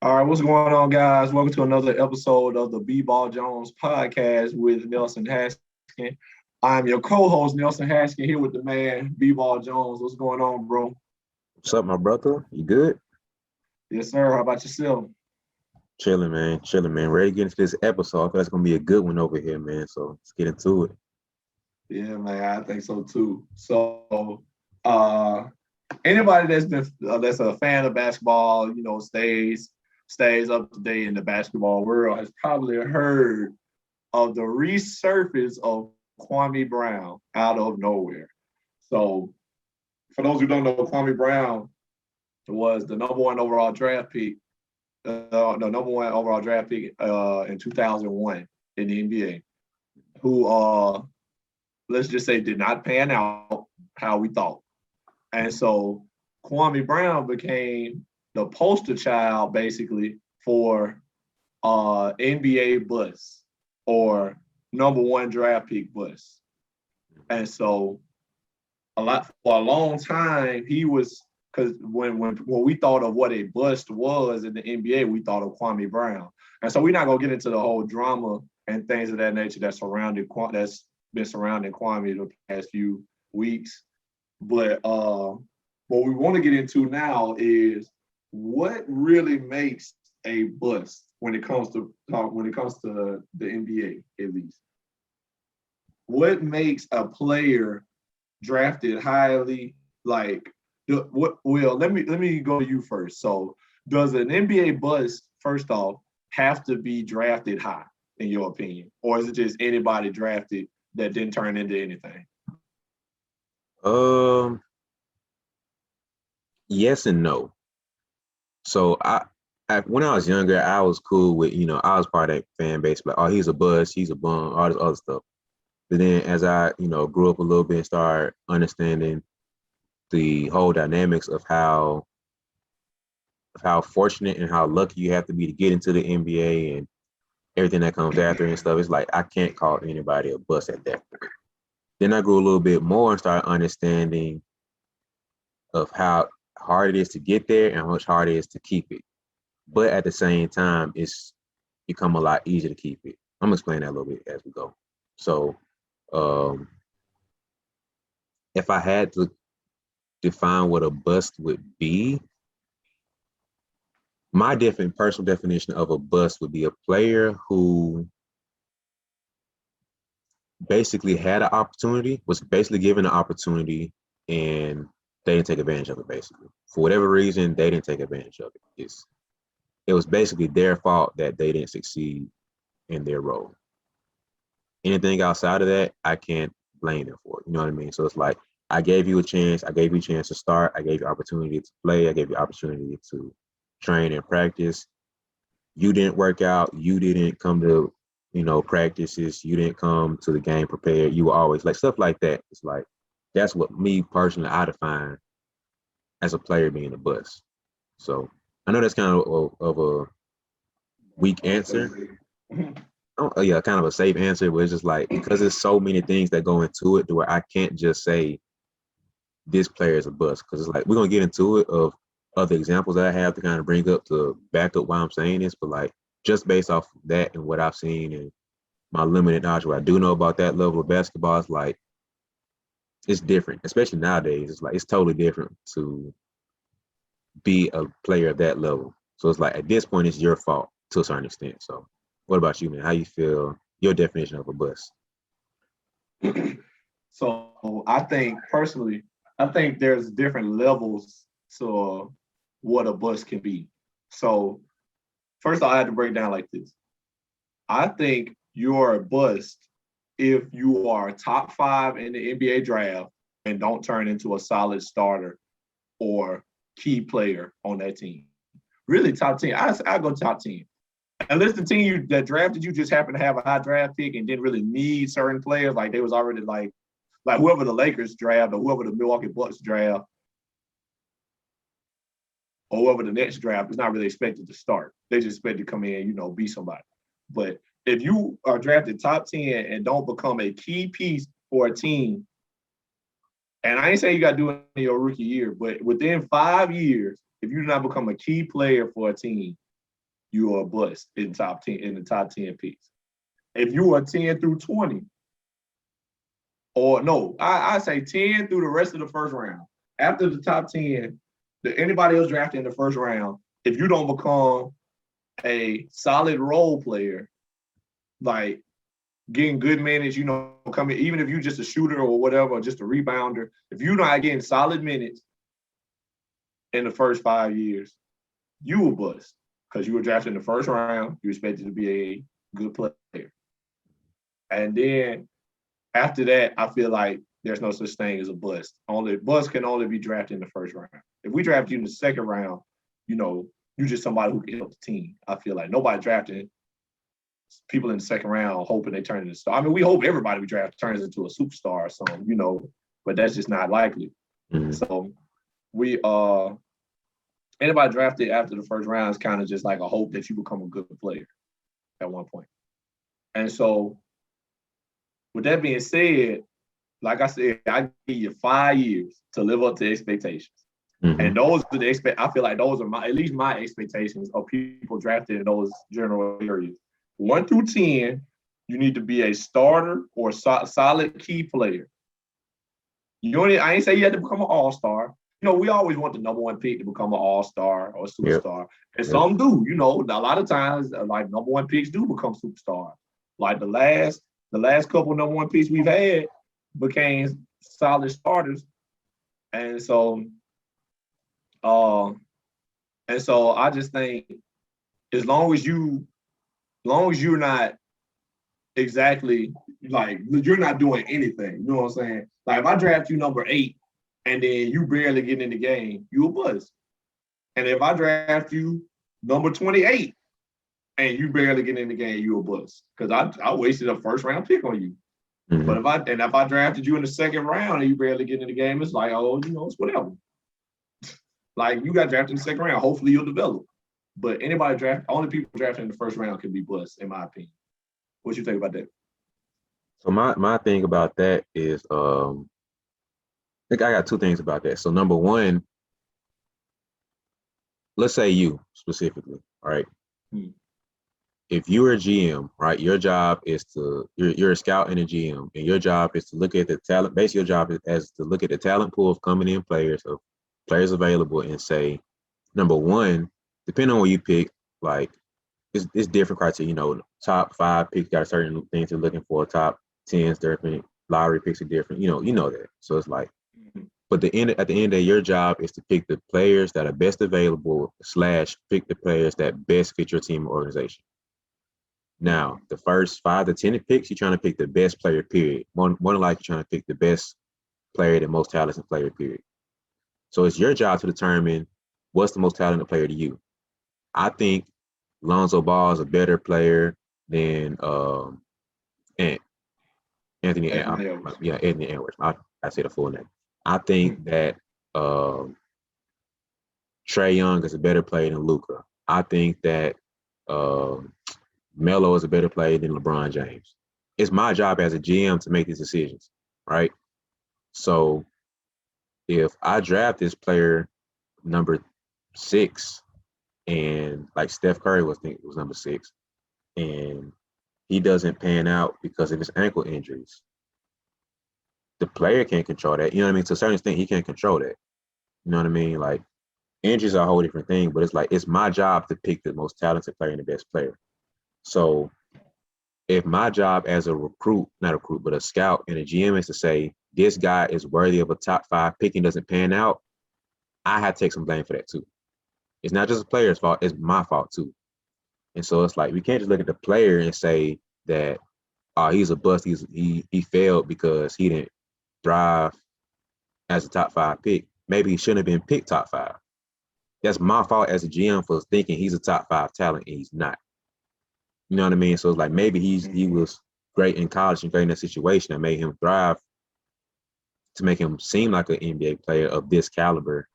All right, what's going on, guys? Welcome to another episode of the BeBall Jones podcast with Nelson Haskin. I'm your co-host, Nelson Haskin, here with the man, BeBall Jones. What's going on, bro? What's up, my brother? You good? Yes, sir. How about yourself? Chilling, man. Chilling, man. Ready to get into this episode. I feel it's gonna be a good one over here, man. So let's get into it. Yeah, man, I think so too. Uh, anybody that's a fan of basketball, stays up to date in the basketball world has probably heard of the resurface of Kwame Brown out of nowhere. So, for those who don't know, Kwame Brown was the number one overall draft pick, in 2001 in the NBA, who, let's just say, did not pan out how we thought. And so Kwame Brown became the poster child, basically, for NBA bust or number one draft pick bust. And so for a long time, he was, because when we thought of what a bust was in the NBA, we thought of Kwame Brown. And so we're not gonna get into the whole drama and things of that nature that's been surrounding Kwame the past few weeks. But what we want to get into now is what really makes a bust when it comes to the NBA, at least. What makes a player drafted highly, like what? Well, let me go to you first. So, does an NBA bust first off have to be drafted high, in your opinion, or is it just anybody drafted that didn't turn into anything? Um, yes and no. So when I was younger, I was cool with, I was part of that fan base, like, oh, he's a buzz, he's a bum, all this other stuff. But then as I, grew up a little bit and started understanding the whole dynamics of how fortunate and how lucky you have to be to get into the NBA and everything that comes after and stuff, it's like I can't call anybody a bust at that point. Then I grew a little bit more and started understanding of how hard it is to get there and how much harder it is to keep it. But at the same time, it's become a lot easier to keep it. I'm gonna explain that a little bit as we go. So if I had to define what a bust would be, my different personal definition of a bust would be a player who basically had an opportunity, was basically given an opportunity, and they didn't take advantage of it, basically. For whatever reason, they didn't take advantage of it. It was basically their fault that they didn't succeed in their role. Anything outside of that, I can't blame them for it. You know what I mean? So it's like, I gave you a chance. I gave you a chance to start. I gave you opportunity to play. I gave you opportunity to train and practice. You didn't work out. You didn't come to, practices. You didn't come to the game prepared. You were always like stuff like that. It's like, that's what me personally, I define as a player being a bust. So I know that's kind of a weak answer. Oh, yeah, kind of a safe answer, but it's just like, because there's so many things that go into it to where I can't just say this player is a bust, because it's like we're gonna get into it of other examples that I have to kind of bring up to back up why I'm saying this, but like just based off that and what I've seen and my limited knowledge, what I do know about that level of basketball, it's like it's different, especially nowadays. It's like it's totally different to be a player of that level. So it's like at this point, it's your fault to a certain extent. So, what about you, man? How you feel? Your definition of a bust? So I think personally, I think there's different levels to what a bust can be. So first I had to break down like this. I think you're a bust if you are top five in the NBA draft and don't turn into a solid starter or key player on that team. Really top 10. I go top 10. Unless the team that drafted you just happened to have a high draft pick and didn't really need certain players, like they was already like whoever the Lakers draft or whoever the Milwaukee Bucks draft or whoever the next draft is not really expected to start. They just expect to come in, be somebody. But if you are drafted top 10 and don't become a key piece for a team, and I ain't saying you got to do it in your rookie year, but within 5 years, if you do not become a key player for a team, you are a bust in the top 10 picks. If you are 10 through 20, or no, I say 10 through the rest of the first round. After the top 10, anybody else drafted in the first round, if you don't become a solid role player, like getting good minutes, coming, even if you're just a shooter or whatever, or just a rebounder, if you're not getting solid minutes in the first 5 years, you will bust because you were drafted in the first round. You expected to be a good player. And then after that, I feel like there's no such thing as a bust. Bust can only be drafted in the first round. If we draft you in the second round, you're just somebody who can help the team. I feel like nobody drafted people in the second round hoping they turn into stars. I mean, we hope everybody we draft turns into a superstar or something, but that's just not likely. Mm-hmm. So we anybody drafted after the first round is kind of just like a hope that you become a good player at one point. And so with that being said, like I said, I give you 5 years to live up to expectations. Mm-hmm. And those are I feel like those are at least my expectations of people drafted in those general areas. 1 through 10, you need to be a starter or solid key player. I ain't say you had to become an all-star. We always want the number 1 pick to become an all-star or a superstar. Yep. And some do, a lot of times, like number 1 picks do become superstars. Like the last couple number 1 picks we've had became solid starters. And so I just think as long as you're not exactly like you're not doing anything, you know what I'm saying? Like if I draft you number 8 and then you barely get in the game, you a bust. And if I draft you number 28 and you barely get in the game, you a bust. Because I wasted a first round pick on you. Mm-hmm. But if I drafted you in the second round and you barely get in the game, it's like, it's whatever. Like you got drafted in the second round, hopefully you'll develop. But only people drafted in the first round can be busts, in my opinion. What you think about that? So my thing about that is, I think I got 2 things about that. So number 1, let's say you specifically, right? If you're a GM, right, your job is you're a scout and a GM, and your job is to look at the talent. Basically, your job is to look at the talent pool of coming in players available and say, number 1, depending on what you pick, like it's different criteria. Top 5 picks got certain things they're looking for. Top 10s different. Lottery picks are different. You know that. So it's like, but at the end of the day, your job is to pick the players that are best available / pick the players that best fit your team or organization. Now, the first 5 to 10 picks, you're trying to pick the best player, period. More than likely, you're trying to pick the best player, the most talented player, period. So it's your job to determine what's the most talented player to you. I think Lonzo Ball is a better player than Anthony Edwards. Yeah, Anthony Edwards. I say the full name. I think that Trae Young is a better player than Luka. I think that Melo is a better player than LeBron James. It's my job as a GM to make these decisions, right? So if I draft this player number 6 and like Steph Curry was number 6 and he doesn't pan out because of his ankle injuries, the player can't control that. You know what I mean? To a certain extent, he can't control that. You know what I mean? Like injuries are a whole different thing, but it's like it's my job to pick the most talented player and the best player. So if my job as a not a scout and a GM is to say, this guy is worthy of a top 5 pick and doesn't pan out, I have to take some blame for that too. It's not just the player's fault, it's my fault too. And so it's like, we can't just look at the player and say that, he's a bust, he failed because he didn't thrive as a top 5 pick. Maybe he shouldn't have been picked top 5. That's my fault as a GM for thinking he's a top 5 talent and he's not. You know what I mean? So it's like maybe he was great in college and great in that situation that made him thrive to make him seem like an NBA player of this caliber.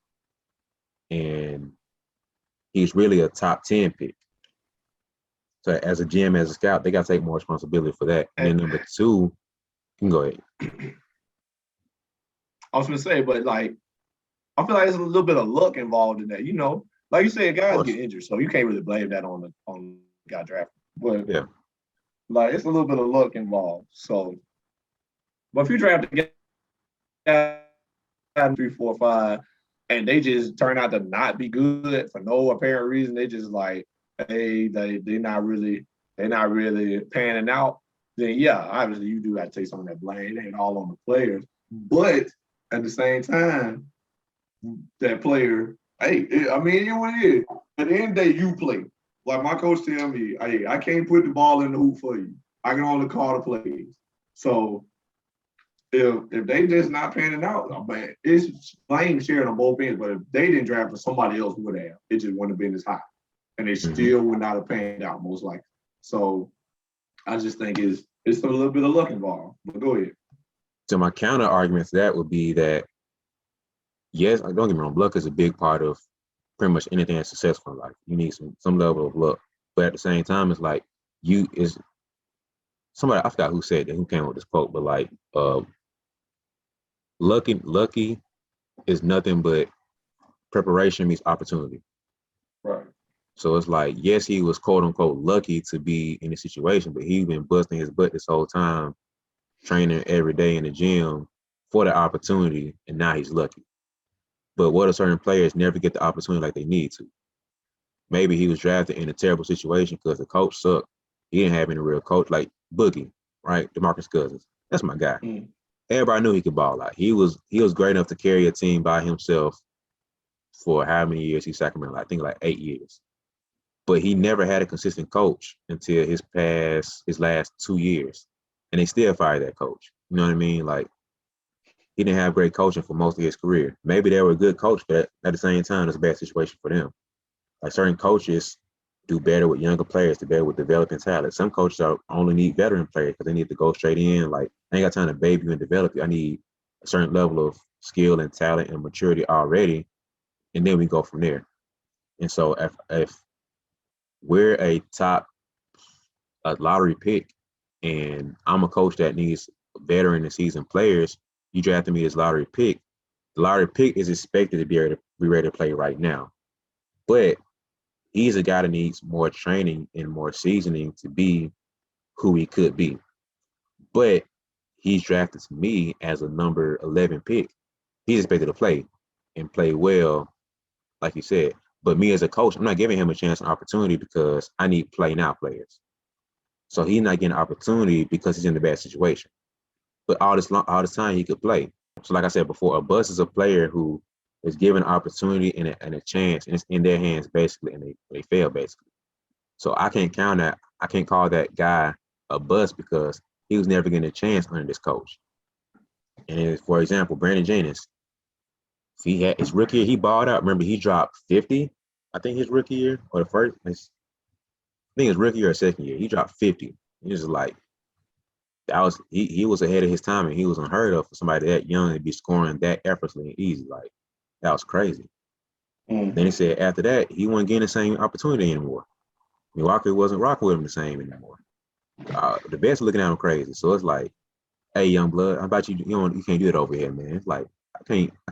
And he's really a top 10 pick. So as a GM, as a scout, they got to take more responsibility for that. And then number 2, you can go ahead. I was going to say, but like, I feel like there's a little bit of luck involved in that. like you said, guys course. get injured, so you can't really blame that on the guy drafted. But Yeah. like it's a little bit of luck involved. So, but if you draft a guy 3, 4, 5, and they just turn out to not be good for no apparent reason, they just like, hey, they're not really panning out. Then yeah, obviously you do got to take some of that blame. It ain't all on the players, but at the same time, that player, hey, I mean, it what it is. At the end of the day, you play. Like my coach tell me, hey, I can't put the ball in the hoop for you. I can only call the plays. So if they just not panning out, oh, man, it's blame shared on both ends. But if they didn't draft, somebody else would have. It just wouldn't have been as high, and they still would not have panned out most likely. So I just think it's a little bit of luck involved. But go ahead. So my counter argument to that would be that, yes, don't get me wrong, luck is a big part of pretty much anything that's successful in life. You need some level of luck. But at the same time, it's like somebody, I forgot who said that, who came up with this quote, but like lucky is nothing but preparation meets opportunity. Right. So it's like, yes, he was quote unquote lucky to be in the situation, but he's been busting his butt this whole time, training every day in the gym for the opportunity, and now he's lucky. But what if certain players never get the opportunity like they need to? Maybe he was drafted in a terrible situation because the coach sucked. He didn't have any real coach, like Boogie, right? DeMarcus Cousins. That's my guy. Everybody knew he could ball out. He was great enough to carry a team by himself for how many years he Sacramento? I think like 8 years. But he never had a consistent coach until his last 2 years. And they still fired that coach. You know what I mean? Like, he didn't have great coaching for most of his career. Maybe they were a good coach, but at the same time, it's a bad situation for them. Like, certain coaches do better with younger players, do better with developing talent. Some coaches only need veteran players because they need to go straight in. Like, I ain't got time to baby you and develop you. I need a certain level of skill and talent and maturity already, and then we go from there. And so if we're a lottery pick and I'm a coach that needs veteran and seasoned players, you drafted me as lottery pick. The lottery pick is expected to be ready to play right now. But he's a guy that needs more training and more seasoning to be who he could be. But he's drafted to me as a number 11 pick. He's expected to play and play well, like you said. But me as a coach, I'm not giving him a chance and opportunity because I need play now players. So he's not getting an opportunity because he's in a bad situation. But all this time he could play. So like I said before, a bust is a player who is given an opportunity and a chance, and it's in their hands basically, and they fail basically. So I can't call that guy a bust because he was never getting a chance under this coach. And for example, Brandon Janus, he had his rookie year, he balled out. Remember, he dropped 50, I think his rookie year, or the first, I think his rookie year or second year, he dropped 50. He was like, he was ahead of his time, and he was unheard of for somebody that young to be scoring that effortlessly and easy. Like, that was crazy. Then he said after that, he wasn't getting the same opportunity anymore. Milwaukee wasn't rocking with him the same anymore. The best looking at him crazy. So it's like, hey, young blood, how about you? You can't do it over here, man. It's like, I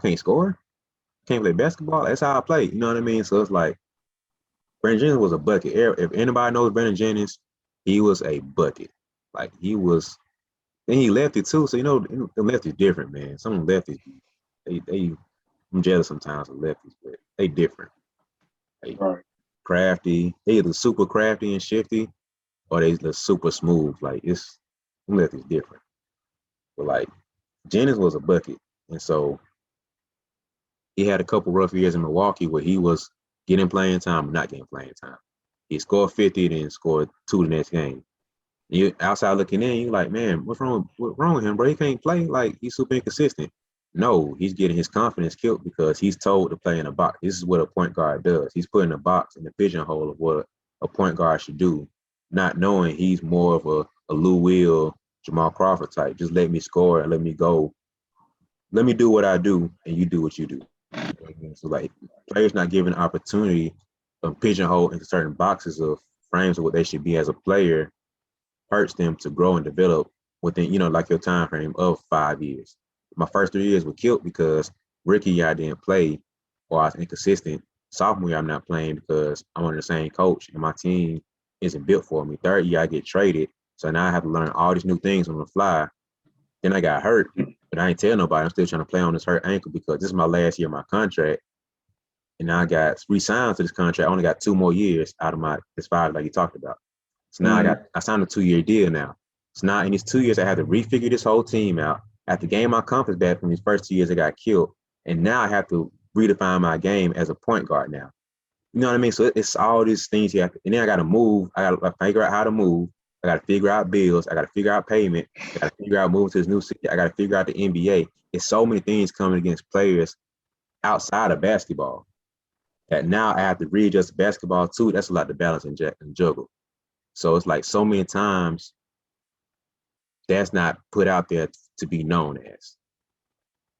can't score. I can't play basketball. That's how I play. You know what I mean? So it's like, Brandon Jennings was a bucket. If anybody knows Brandon Jennings, he was a bucket. Like, he was. Then he lefty too. So the lefties different, man. Some of the lefties, I'm jealous sometimes of lefties, but they different. They crafty. They either super crafty and shifty, or they the super smooth. Like, it's lefties different. But like, Jennings was a bucket, and so he had a couple rough years in Milwaukee where he was getting playing time, but not getting playing time. He scored 50, then scored 2 the next game. You outside looking in, you're like, man, what's wrong with him, bro? He can't play. Like, he's super inconsistent. No, he's getting his confidence killed because he's told to play in a box. This is what a point guard does. He's put in a box in the pigeonhole of what a point guard should do, not knowing he's more of a Lou Will, Jamal Crawford type. Just let me score and let me go. Let me do what I do, and you do what you do. So, like, players not given opportunity of pigeonhole into certain boxes of frames of what they should be as a player hurts them to grow and develop within, like your time frame of 5 years. My first 3 years were killed because rookie year I didn't play or I was inconsistent. Sophomore year, I'm not playing because I'm under the same coach and my team isn't built for me. Third year, I get traded. So now I have to learn all these new things on the fly. Then I got hurt, but I ain't tell nobody. I'm still trying to play on this hurt ankle because this is my last year of my contract. And now I got re-signed to this contract. I only got 2 more years out of this 5 like you talked about. So now I signed a 2-year deal now. So now in these 2 years, I had to refigure this whole team out. I have to gain my confidence back from these first 2 years I got killed. And now I have to redefine my game as a point guard now. You know what I mean? So it's all these things you have to, and then I got to move. I got to figure out how to move. I got to figure out bills. I got to figure out payment. I got to figure out moving to this new city. I got to figure out the NBA. It's so many things coming against players outside of basketball that now I have to readjust basketball too. That's a lot to balance and juggle. So it's like so many times that's not put out there to be known as.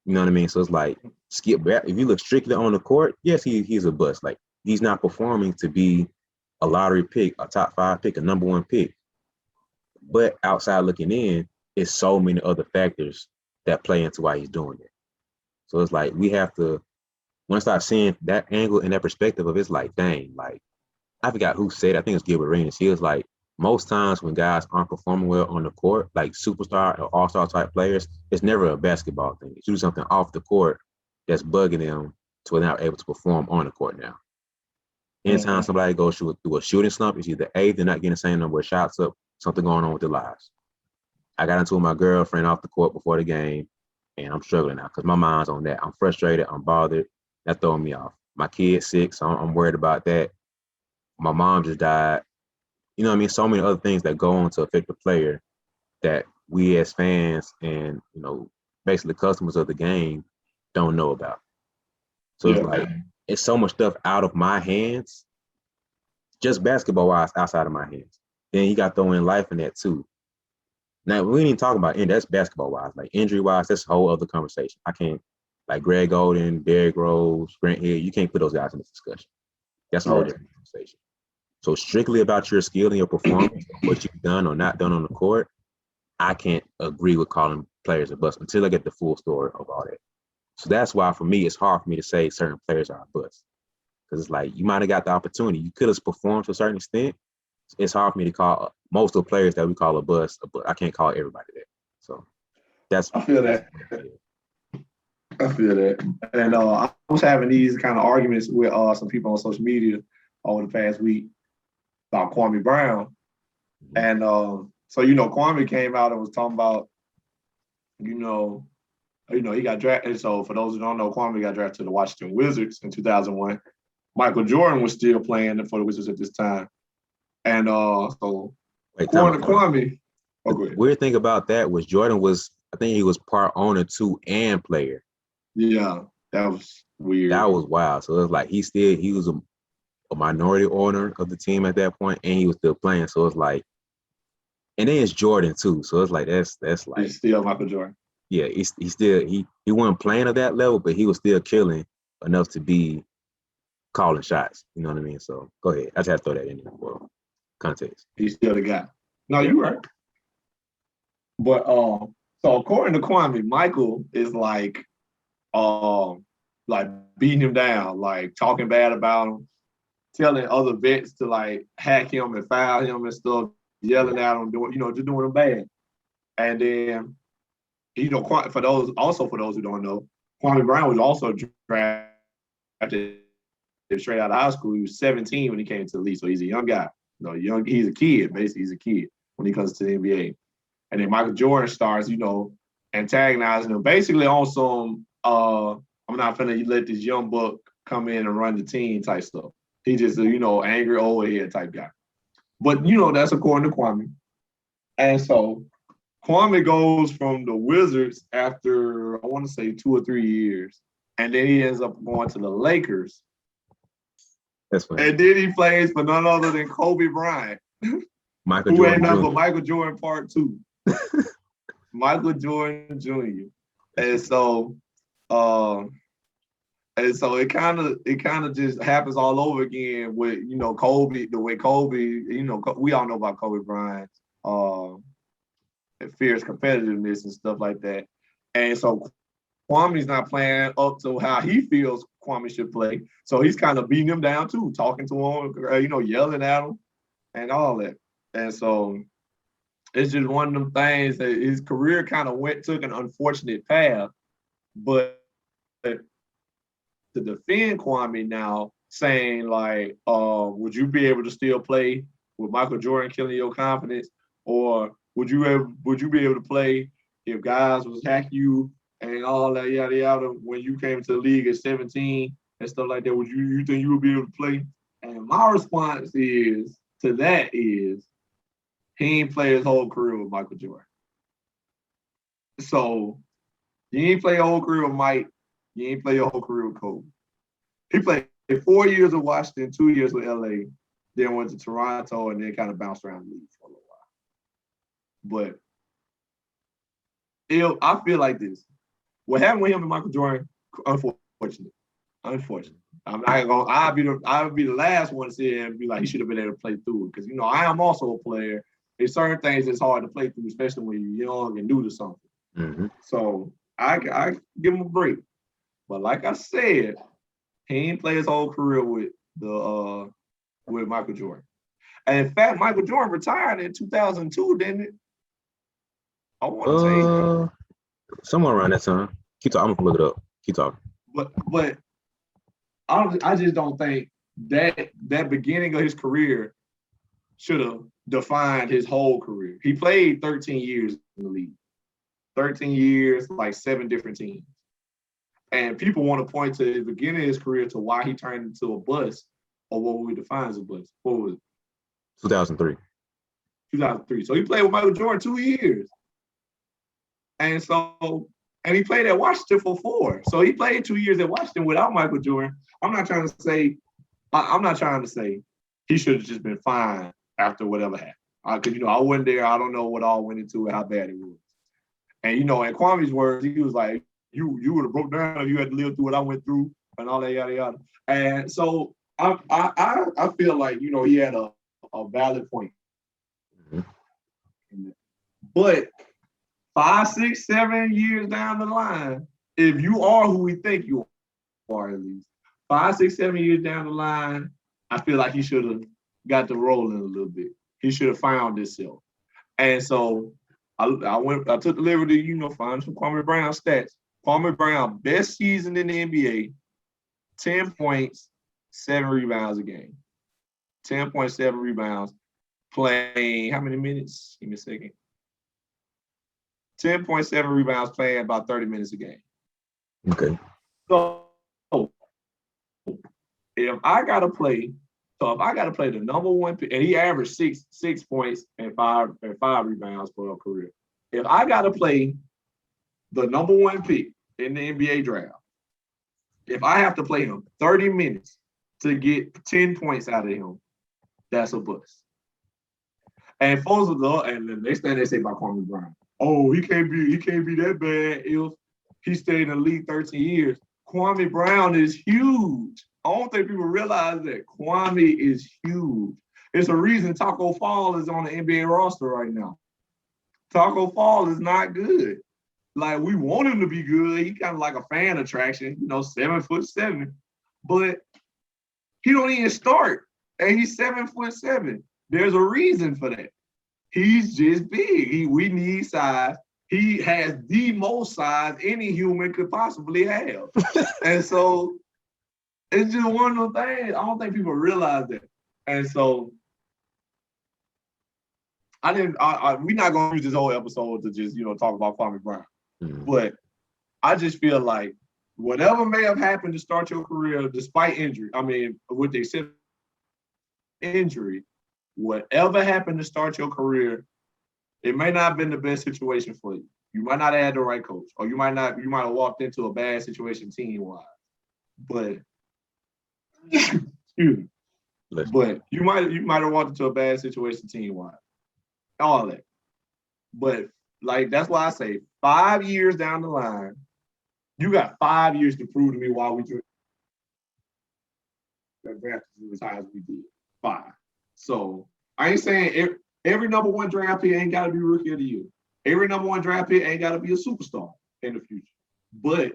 You know what I mean? So it's like Skip. If you look strictly on the court, yes, he's a bust. Like he's not performing to be a lottery pick, a top 5 pick, a number 1 pick. But outside looking in, it's so many other factors that play into why he's doing it. So it's like we have to, when I start seeing that angle and that perspective of it's like, dang, like I forgot who said it. I think it's Gilbert Arenas. He was like, most times when guys aren't performing well on the court, like superstar or all-star type players, it's never a basketball thing. It's usually something off the court that's bugging them to where they're not able to perform on the court now. Anytime somebody goes through a shooting slump, it's either A, they're not getting the same number of shots up, something going on with their lives. I got into it with my girlfriend off the court before the game, and I'm struggling now because my mind's on that. I'm frustrated. I'm bothered. That's throwing me off. My kid's sick, so I'm worried about that. My mom just died. You know what I mean? So many other things that go on to affect the player that we as fans and, you know, basically customers of the game don't know about. So it's like, it's so much stuff out of my hands, just basketball-wise, outside of my hands. Then you got to throw in life in that too. Now, we ain't even talking about that's basketball-wise. Like injury-wise, that's a whole other conversation. I can't, like Greg Golden, Derrick Rose, Grant Hill, you can't put those guys in this discussion. That's a whole different conversation. So strictly about your skill and your performance, what you've done or not done on the court, I can't agree with calling players a bust until I get the full story of all that. So that's why for me, it's hard for me to say certain players are a bust. Because it's like, you might have got the opportunity. You could have performed to a certain extent. It's hard for me to call most of the players that we call a bust. I can't call everybody that. So that's. I feel that. I feel that. And I was having these kind of arguments with some people on social media over the past week about Kwame Brown. And so, you know, Kwame came out and was talking about, you know, he got drafted. So for those who don't know, Kwame got drafted to the Washington Wizards in 2001. Michael Jordan was still playing for the Wizards at this time. And so according to Kwame, the weird thing about that was Jordan was, I think he was part owner too and player. Yeah, that was weird. That was wild. So it was like he was a minority owner of the team at that point, and he was still playing. So it's like, and then it's Jordan too. So it's like that's like he's still Michael Jordan. Yeah, he wasn't playing at that level, but he was still killing enough to be calling shots. You know what I mean? So go ahead. I just had to throw that in there for context. He's still the guy. No, you're right. But so according to Kwame, Michael is like beating him down, like talking bad about him, telling other vets to like hack him and foul him and stuff, yelling at him, just doing him bad. And then, for those who don't know, Kwame Brown was also drafted straight out of high school. He was 17 when he came to the league, so he's a young guy. He's a kid, basically. He's a kid when he comes to the NBA. And then Michael Jordan starts, antagonizing him, basically on some, I'm not finna let this young buck come in and run the team type stuff. He just, angry old head type guy. But, that's according to Kwame. And so Kwame goes from the Wizards after, I want to say 2 or 3 years. And then he ends up going to the Lakers. That's funny. And then he plays for none other than Kobe Bryant. Michael Jordan ain't nothing but Michael Jordan Part 2. Michael Jordan Jr. And so it kind of just happens all over again with, Kobe, the way Kobe, we all know about Kobe Bryant, fierce competitiveness and stuff like that. And so Kwame's not playing up to how he feels Kwame should play. So he's kind of beating him down too, talking to him, yelling at him and all that. And so it's just one of them things that his career kind of took an unfortunate path. But to defend Kwame now, saying like, would you be able to still play with Michael Jordan killing your confidence? Or would you be able to play if guys was hacking you and all that yada yada when you came to the league at 17 and stuff like that? Would you think you would be able to play? And my response to that is he ain't play his whole career with Michael Jordan. So you ain't play your whole career with Mike. You ain't play your whole career with Kobe. He played 4 years with Washington, 2 years with LA, then went to Toronto, and then kind of bounced around the league for a little while. But I feel like this. What happened with him and Michael Jordan, unfortunate. I'll be the last one to say and be like, he should have been able to play through it. Because, I am also a player. There's certain things that's hard to play through, especially when you're young and new to something. Mm-hmm. So I give him a break. But like I said, he ain't play his whole career with Michael Jordan. And in fact, Michael Jordan retired in 2002, didn't it? I want to say somewhere around that time. Keep talking. I'm gonna look it up. Keep talking. But I just don't think that beginning of his career should have defined his whole career. He played 13 years in the league. 13 years, like 7 different teams. And people want to point to the beginning of his career to why he turned into a bust, or what we define as a bust. What was it? 2003. 2003. So he played with Michael Jordan 2 years. And he played at Washington for 4. So he played 2 years at Washington without Michael Jordan. I'm not trying to say he should have just been fine after whatever happened. Because, I wasn't there. I don't know what all went into it, how bad it was. And, in Kwame's words, he was like, you would have broke down if you had to live through what I went through and all that, yada, yada. And so I feel like, he had a valid point. Mm-hmm. But 5, 6, 7 years down the line, if you are who we think you are, at least 5, 6, 7 years down the line, I feel like he should have got the rolling a little bit. He should have found himself. And so I took the liberty, find some Kwame Brown stats. Kwame Brown, best season in the NBA, 10 points, 7 rebounds a game. 10.7 rebounds, playing how many minutes? Give me a second. 10.7 rebounds, playing about 30 minutes a game. Okay. So if I gotta play the number one pick, and he averaged six points and five rebounds for a career. If I gotta play the number one pick in the NBA draft, if I have to play him 30 minutes to get 10 points out of him, that's a bust. And folks and the next thing they say about Kwame Brown, oh, he can't be that bad if he stayed in the league 13 years. Kwame Brown is huge. I don't think people realize that Kwame is huge. It's a reason Taco Fall is on the NBA roster right now. Taco Fall is not good. Like, we want him to be good. He kind of like a fan attraction, 7'7", but he don't even start, and he's 7'7". There's a reason for that. He's just big. We need size. He has the most size any human could possibly have, and so it's just one of those things. I don't think people realize that, and so we're not gonna use this whole episode to just talk about Kwame Brown. Mm-hmm. But I just feel like whatever may have happened to start your career, despite injury, with the exception of injury, whatever happened to start your career, it may not have been the best situation for you. You might not have had the right coach, or you might have walked into a bad situation team-wise. But excuse me. But you might have walked into a bad situation team-wise. All that. But that's why I say 5 years down the line, you got 5 years to prove to me why we drafted as high as we did. 5. So I ain't saying every number one draft pick ain't got to be rookie of the year. Every number one draft pick ain't got to be a superstar in the future. But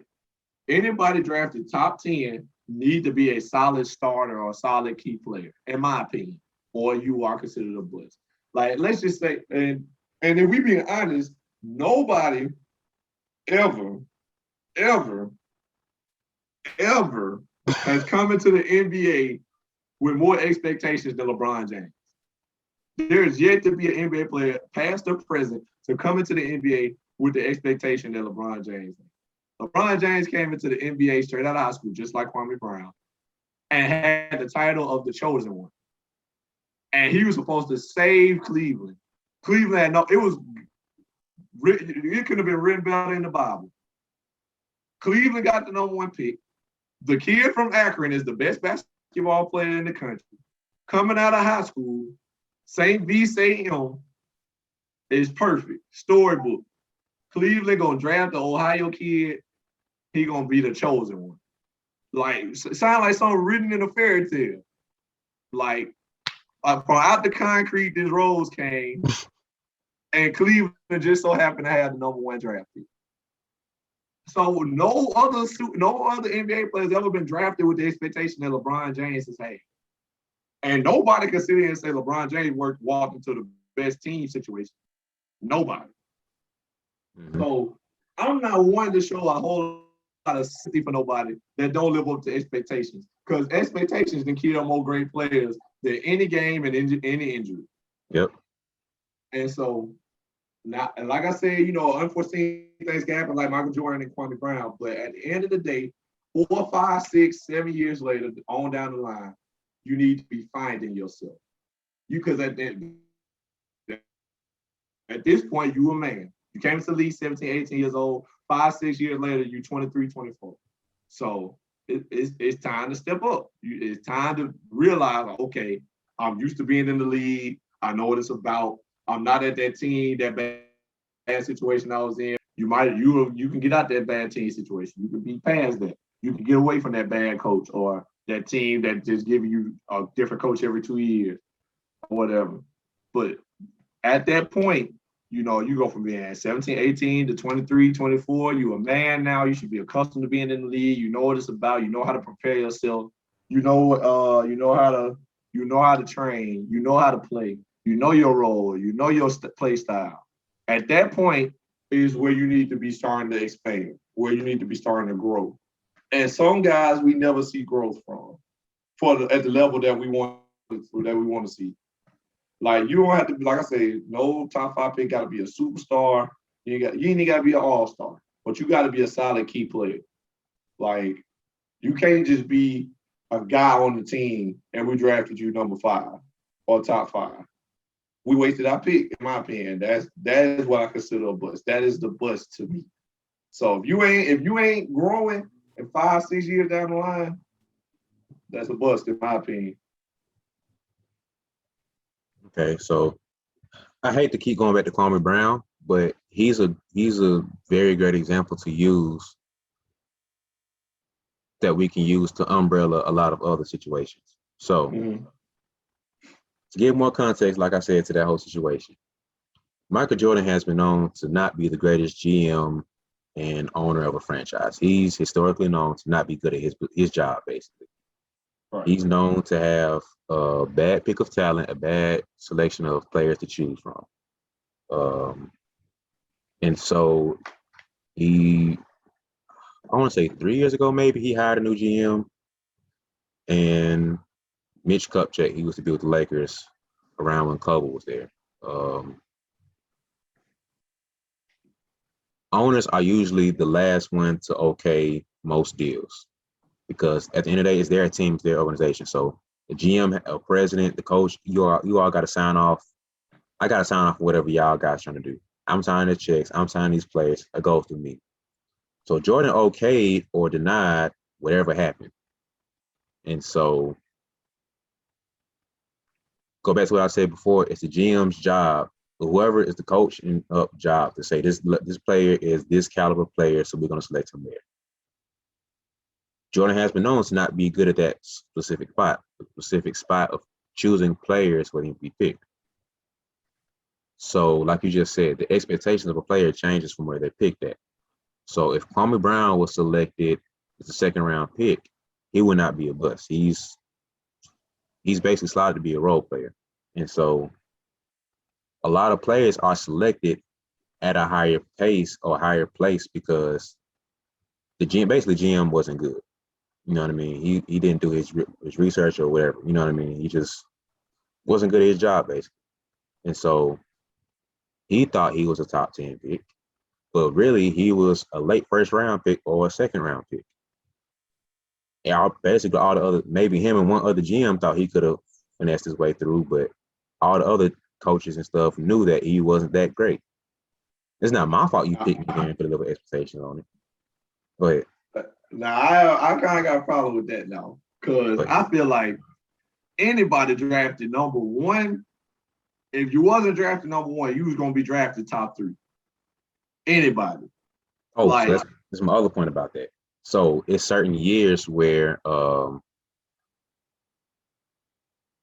anybody drafted top 10 need to be a solid starter or a solid key player, in my opinion, or you are considered a bust. Like, let's just say, and if we being honest, nobody ever, ever, ever has come into the NBA with more expectations than LeBron James. There is yet to be an NBA player, past or present, to come into the NBA with the expectation that LeBron James has. LeBron James came into the NBA straight out of high school, just like Kwame Brown, and had the title of the chosen one. And he was supposed to save Cleveland. Cleveland, no, it could have been written about in the Bible. Cleveland got the number 1 pick. The kid from Akron is the best basketball player in the country. Coming out of high school, St. V. St. M is perfect. Storybook. Cleveland gonna draft the Ohio kid. He gonna be the chosen one. Like, sound like something written in a fairy tale. Like, from out the concrete, this rose came, and Cleveland just so happened to have the number 1 draft pick. So no other NBA players ever been drafted with the expectation that LeBron James has had. And nobody can sit here and say LeBron James walked into the best team situation. Nobody. Mm-hmm. So I'm not one to show a whole lot of sympathy for nobody that don't live up to expectations. Because expectations can kill more great players than any game and any injury. Yep. And so now, and like I said, unforeseen things can happen like Michael Jordan and Kwame Brown. But at the end of the day, 4, 5, 6, 7 years later, on down the line, you need to be finding yourself. Because at this point, you a man. You came to the league 17, 18 years old. 5, 6 years later, you're 23, 24. So it's time to step up. It's time to realize, okay, I'm used to being in the league. I know what it's about. I'm not at that team, that bad situation I was in. You can get out that bad team situation. You can be past that. You can get away from that bad coach or that team that just give you a different coach every 2 years or whatever. But at that point, you go from being 17, 18 to 23, 24. You're a man now. You should be accustomed to being in the league. You know what it's about. You know how to prepare yourself. You know how to train. You know how to play. You know your role. You know your play style. At that point is where you need to be starting to expand, where you need to be starting to grow. And some guys we never see growth from, at the level that we want to see. Like, you don't have to be, like I say, no top 5 pick got to be a superstar. You ain't got to be an all-star, but you got to be a solid key player. Like, you can't just be a guy on the team and we drafted you number 5 or top 5. We wasted our pick, in my opinion. That is what I consider a bust. That is the bust to me. So if you ain't growing in 5, 6 years down the line, that's a bust, in my opinion. Okay, so I hate to keep going back to Kwame Brown, but he's a very great example to use that we can use to umbrella a lot of other situations. So to give more context, like I said, to that whole situation, Michael Jordan has been known to not be the greatest GM and owner of a franchise. He's historically known to not be good at his job, basically. Right. He's known to have a bad pick of talent, a bad selection of players to choose from. And so I want to say 3 years ago, maybe, he hired a new GM, and Mitch Kupchak, he used to be with the Lakers around when Kobe was there. Owners are usually the last one to okay most deals, because at the end of the day, it's their team, it's their organization. So the GM, president, the coach, you all got to sign off. I got to sign off whatever y'all guys trying to do. I'm signing the checks. I'm signing these players. It goes through me. So Jordan okayed or denied whatever happened. And so go back to what I said before, it's the GM's job, whoever is the coach and up job, to say this player is this caliber player, so we're going to select him there. Jordan has been known to not be good at that specific spot of choosing players where he be picked. So like you just said, the expectations of a player changes from where they're picked at. So if Kwame Brown was selected as a second round pick, he would not be a bust. He's basically slotted to be a role player. And so a lot of players are selected at a higher pace or higher place because the GM wasn't good. You know what I mean? He didn't do his research or whatever. You know what I mean? He just wasn't good at his job, basically. And so he thought he was a top 10 pick, but really he was a late first round pick or a second round pick. And basically all the other, maybe him and one other GM thought he could have finessed his way through, but all the other coaches and stuff knew that he wasn't that great. It's not my fault you picked me there and put a little expectation on it. Go ahead. Now, I kind of got a problem with that now because I feel like anybody drafted number one, if you wasn't drafted number one, you was going to be drafted top 3. Anybody. Oh, like, so that's my other point about that. So it's certain years where I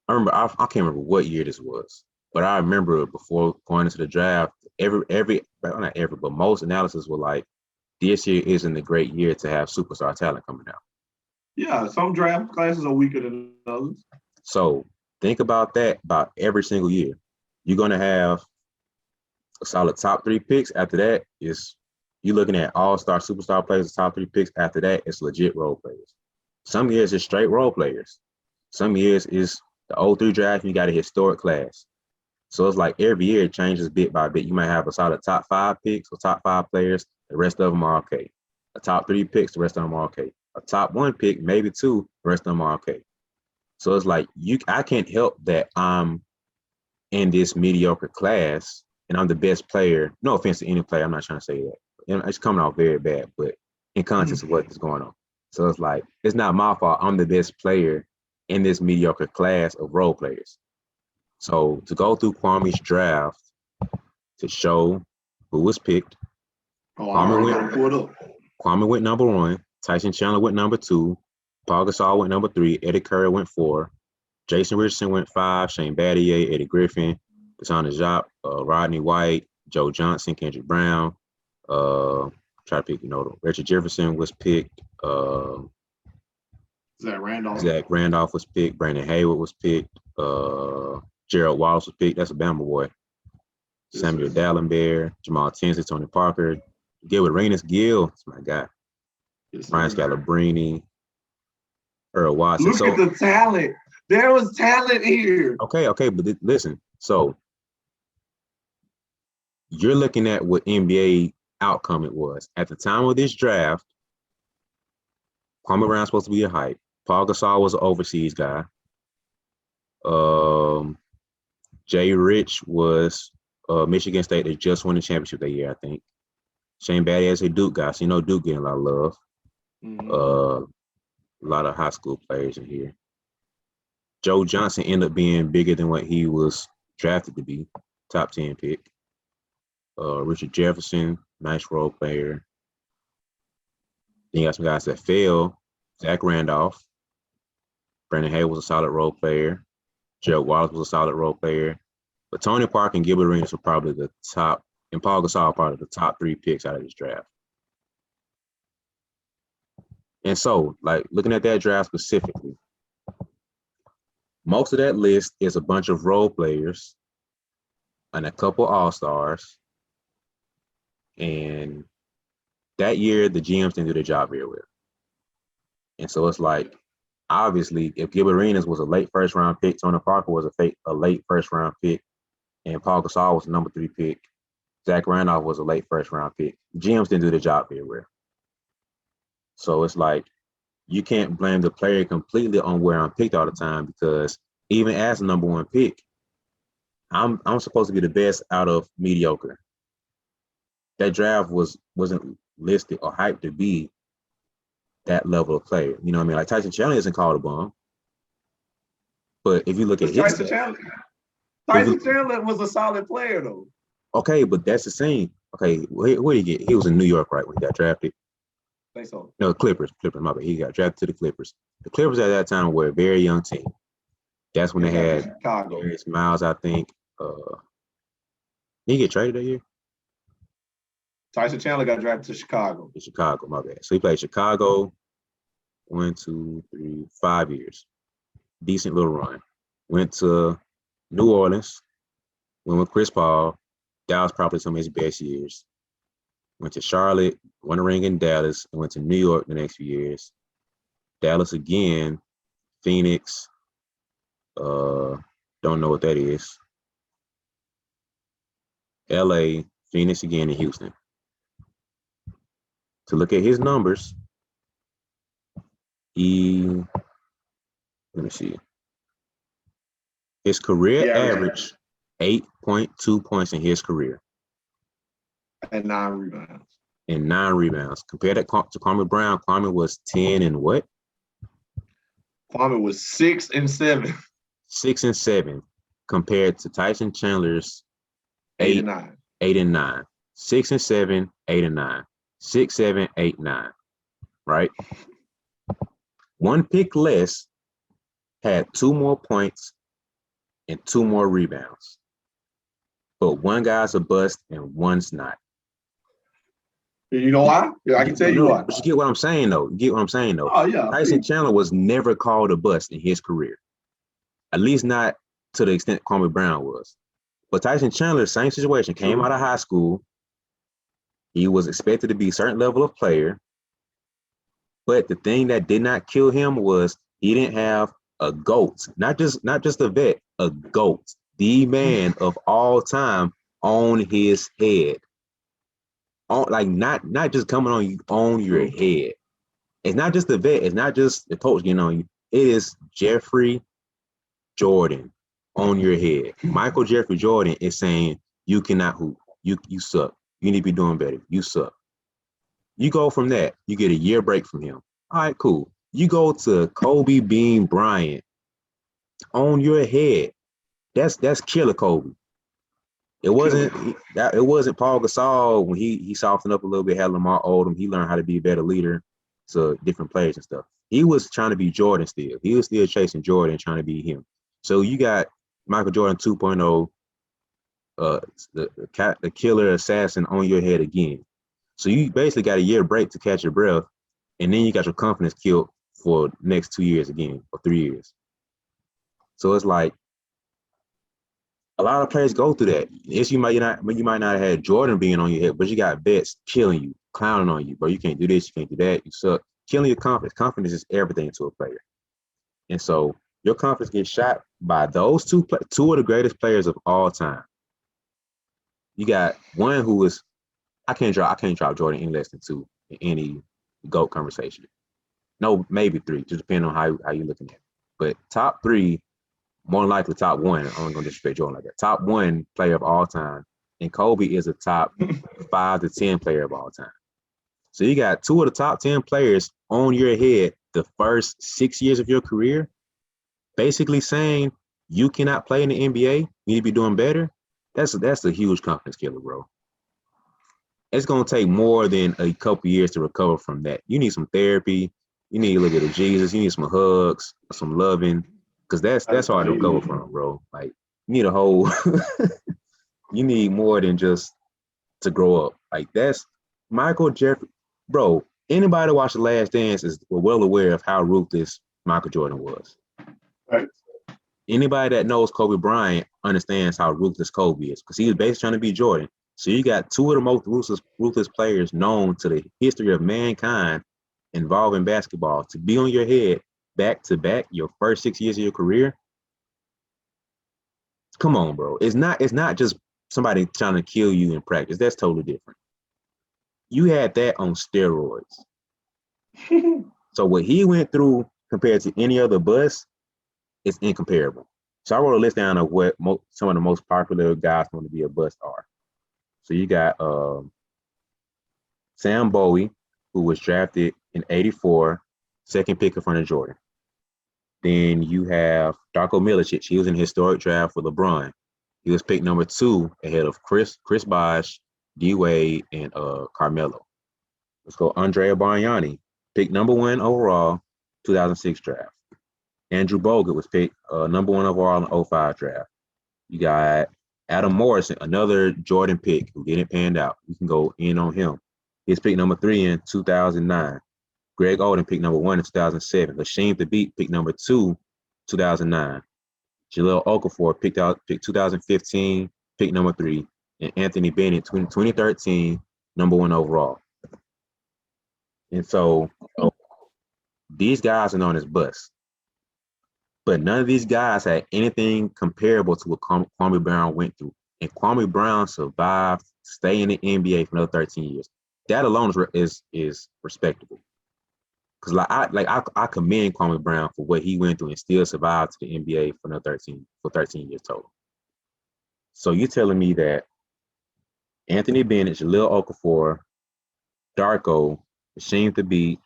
remember I can't remember what year this was, but I remember before going into the draft, not every, but most analysis were like, this year isn't a great year to have superstar talent coming out. Yeah, some draft classes are weaker than others. So think about that about every single year. You're going to have a solid top 3 picks. After that is you're looking at all-star superstar players, top 3 picks. After that, it's legit role players. Some years it's straight role players. Some years is the 03 draft, you got a historic class. So it's like every year it changes bit by bit. You might have a solid top 5 picks or top 5 players. The rest of them are okay. A top 3 picks, the rest of them are okay. A top 1 pick, maybe 2, the rest of them are okay. So it's like I can't help that I'm in this mediocre class and I'm the best player. No offense to any player, I'm not trying to say that. It's coming out very bad, but in context of what is going on. So it's like, it's not my fault. I'm the best player in this mediocre class of role players. So to go through Kwame's draft to show who was picked, Kwame went number 1, Tyson Chandler went number 2, Paul Gasol went number 3, Eddie Curry went 4, Jason Richardson went 5, Shane Battier, Eddie Griffin, Kasana Jop, Rodney White, Joe Johnson, Kendrick Brown, try to pick, Richard Jefferson was picked. Zach Randolph was picked. Brandon Hayward was picked. Gerald Wallace was picked. That's a Bama boy. Samuel Dallenberg, Jamal Tinsley, Tony Parker, Gilbert Arenas, Gill, that's my guy. Ryan Scalabrine, Earl Watson. Look at the talent. There was talent here. Okay, but listen. So you're looking at what NBA outcome it was. At the time of this draft, Kwame Brown's supposed to be a hype. Paul Gasol was an overseas guy. Jay Rich was Michigan State. They just won the championship that year, I think. Shane Battier is a Duke guy, so Duke getting a lot of love. Mm-hmm. A lot of high school players in here. Joe Johnson ended up being bigger than what he was drafted to be, top 10 pick. Richard Jefferson, nice role player. Then you got some guys that fell. Zach Randolph. Brandon Hay was a solid role player. Gerald Wallace was a solid role player. But Tony Parker and Gilbert Arenas were probably the top, and Paul Gasol probably the top 3 picks out of this draft. And so, like, looking at that draft specifically, most of that list is a bunch of role players and a couple all-stars. And that year, the GMs didn't do their job very well. And so it's like, obviously, if Gilbert Arenas was a late first-round pick, Tony Parker was a late first-round pick, and Paul Gasol was a number 3 pick, Zach Randolph was a late first-round pick. GMs didn't do their job very well. So it's like, you can't blame the player completely on where I'm picked all the time, because even as a number 1 pick, I'm supposed to be the best out of mediocre. That draft wasn't listed or hyped to be that level of player. You know what I mean? Like Tyson Chandler isn't called a bum. But if you look at Tyson Chandler was a solid player, though. Okay, but that's the same. Okay, where did he get? He was in New York, right, when he got drafted? I think so. No, Clippers, my bad. He got drafted to the Clippers. The Clippers at that time were a very young team. That's when they had Darius Miles, I think. Did he get traded that year? Tyson Chandler got drafted to Chicago. My bad. So he played Chicago. 1, 2, 3, 5 years. Decent little run. Went to New Orleans, went with Chris Paul. That was probably some of his best years. Went to Charlotte, won a ring in Dallas, and went to New York the next few years. Dallas again, Phoenix, don't know what that is. LA, Phoenix again, and Houston. To look at his numbers, let me see. His career average, 8.2 points in his career. And 9 rebounds. And 9 rebounds. Compare that to Kwame Brown. Kwame was 10 and what? Kwame was 6 and 7. 6 and 7. Compared to Tyson Chandler's 8 and 9. 8 and 9. 6 and 7, 8 and 9. 6, 7, 8, 9. Right? One pick less had 2 more points and 2 more rebounds. But one guy's a bust and one's not. You know why? Yeah, I can tell you why. But you get what I'm saying, though. Oh, yeah. Tyson Chandler was never called a bust in his career. At least not to the extent Kwame Brown was. But Tyson Chandler, same situation, came out of high school. He was expected to be a certain level of player. But the thing that did not kill him was he didn't have a GOAT, not just a vet, a GOAT, the man of all time on his head. Not just coming on you on your head. It's not just the vet, it's not just the coach getting on you. It is Jeffrey Jordan on your head. Michael Jeffrey Jordan is saying you cannot hoop. You suck. You need to be doing better. You suck. You go from that, you get a year break from him. All right, cool. You go to Kobe Bean Bryant on your head. That's killer Kobe. It wasn't Paul Gasol when he softened up a little bit, had Lamar Odom. He learned how to be a better leader to different players and stuff. He was trying to be Jordan still. He was still chasing Jordan, trying to be him. So you got Michael Jordan 2.0, the killer assassin on your head again. So you basically got a year break to catch your breath, and then you got your confidence killed for the next 2 years again, or 3 years. So it's like a lot of players go through that. Yes, you might not have had Jordan being on your head, but you got vets killing you, clowning on you, bro. You can't do this, you can't do that, you suck. Killing your confidence. Confidence is everything to a player. And so your confidence gets shot by those two of the greatest players of all time. You got one who is, I can't drop Jordan any less than 2 in any GOAT conversation. No, maybe 3, just depending on how you're looking at it. But top 3, more than likely top 1. I'm not gonna disrespect Jordan like that. Top 1 player of all time, and Kobe is a top 5 to 10 player of all time. So you got 2 of the top 10 players on your head the first 6 years of your career, basically saying you cannot play in the NBA. You need to be doing better. That's a huge confidence killer, bro. It's gonna take more than a couple years to recover from that. You need some therapy. You need a little bit of Jesus. You need some hugs, some loving. Because that's hard to recover from, bro. Like, you need a whole you need more than just to grow up. Like, that's Michael Jeffrey. Bro, anybody that watched The Last Dance is well aware of how ruthless Michael Jordan was. Right. Anybody that knows Kobe Bryant understands how ruthless Kobe is, because he was basically trying to be Jordan. So you got 2 of the most ruthless players known to the history of mankind involving basketball to be on your head back to back your first 6 years of your career. Come on, bro. It's not just somebody trying to kill you in practice. That's totally different. You had that on steroids. So what he went through compared to any other bust is incomparable. So I wrote a list down of what some of the most popular guys want to be a bust are. So you got Sam Bowie, who was drafted in '84, second pick in front of Jordan. Then you have Darko Milicic. He was in a historic draft for LeBron. He was picked number 2 ahead of Chris Bosh, D Wade, and Carmelo. Let's go Andrea Bargnani, picked number 1 overall, 2006 draft. Andrew Bogut was picked number 1 overall in 05 draft. You got Adam Morrison, another Jordan pick who didn't pan out. You can go in on him. He was picked number 3 in 2009. Greg Oden, pick number 1 in 2007. Hasheem Thabeet, pick number 2, 2009. Jahlil Okafor, pick 2015, pick number 3. And Anthony Bennett, 2013, number 1 overall. And so these guys are known as busts. But none of these guys had anything comparable to what Kwame Brown went through. And Kwame Brown survived, stay in the NBA for another 13 years. That alone is respectable. Because I commend Kwame Brown for what he went through and still survived to the NBA for another 13 years total. So you're telling me that Anthony Bennett, Jahlil Okafor, Darko, Hasheem Thabeet,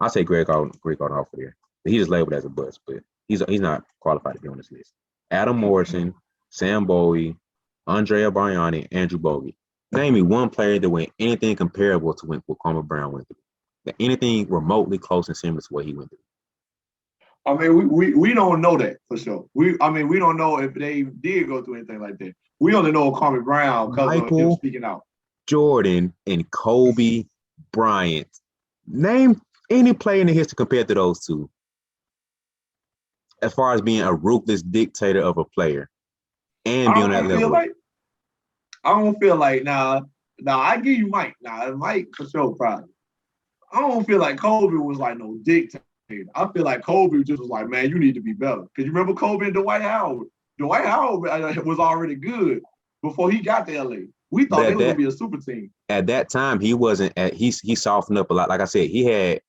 I'll say Greg Oden off of there. He's just labeled as a bust, but he's not qualified to be on this list. Adam Morrison, Sam Bowie, Andrea Bargnani, Andrew Bogut. Name me one player that went anything comparable to what Kwame Brown went through. Anything remotely close and similar to what he went through. I mean, we don't know that for sure. We don't know if they did go through anything like that. We only know Kwame Brown because of him speaking out. Jordan and Kobe Bryant. Name any player in the history compared to those two. As far as being a ruthless dictator of a player and being on that level. I don't feel like now I give you Mike. Now Mike for sure probably. I don't feel like Kobe was like no dictator. I feel like Kobe just was like, man, you need to be better. Because you remember Kobe and Dwight Howard. Dwight Howard was already good before he got to LA. We thought they were gonna be a super team. At that time, he wasn't. He softened up a lot. Like I said, he had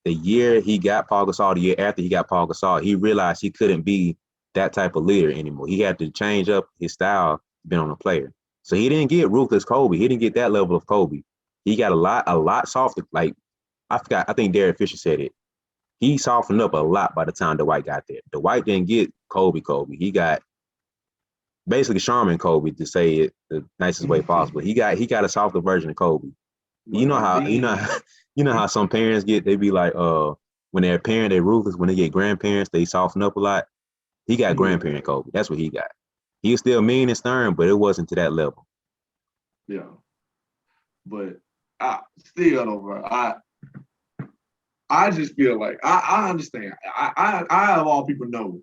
the year he got Paul Gasol. The year after he got Paul Gasol, he realized he couldn't be that type of leader anymore. He had to change up his style, being on a player. So he didn't get ruthless Kobe. He didn't get that level of Kobe. He got a lot softer. Like I forgot. I think Derek Fisher said it. He softened up a lot by the time Dwight got there. Dwight didn't get Kobe. He got basically Charmin Kobe, to say it the nicest way possible. He got a softer version of Kobe. You know how some parents get, they be like, when they're a parent, they ruthless. When they get grandparents, they soften up a lot. He got grandparent Kobe. That's what he got. He was still mean and stern, but it wasn't to that level. Yeah. But I still don't, bro. I just feel like I understand. I of all people know,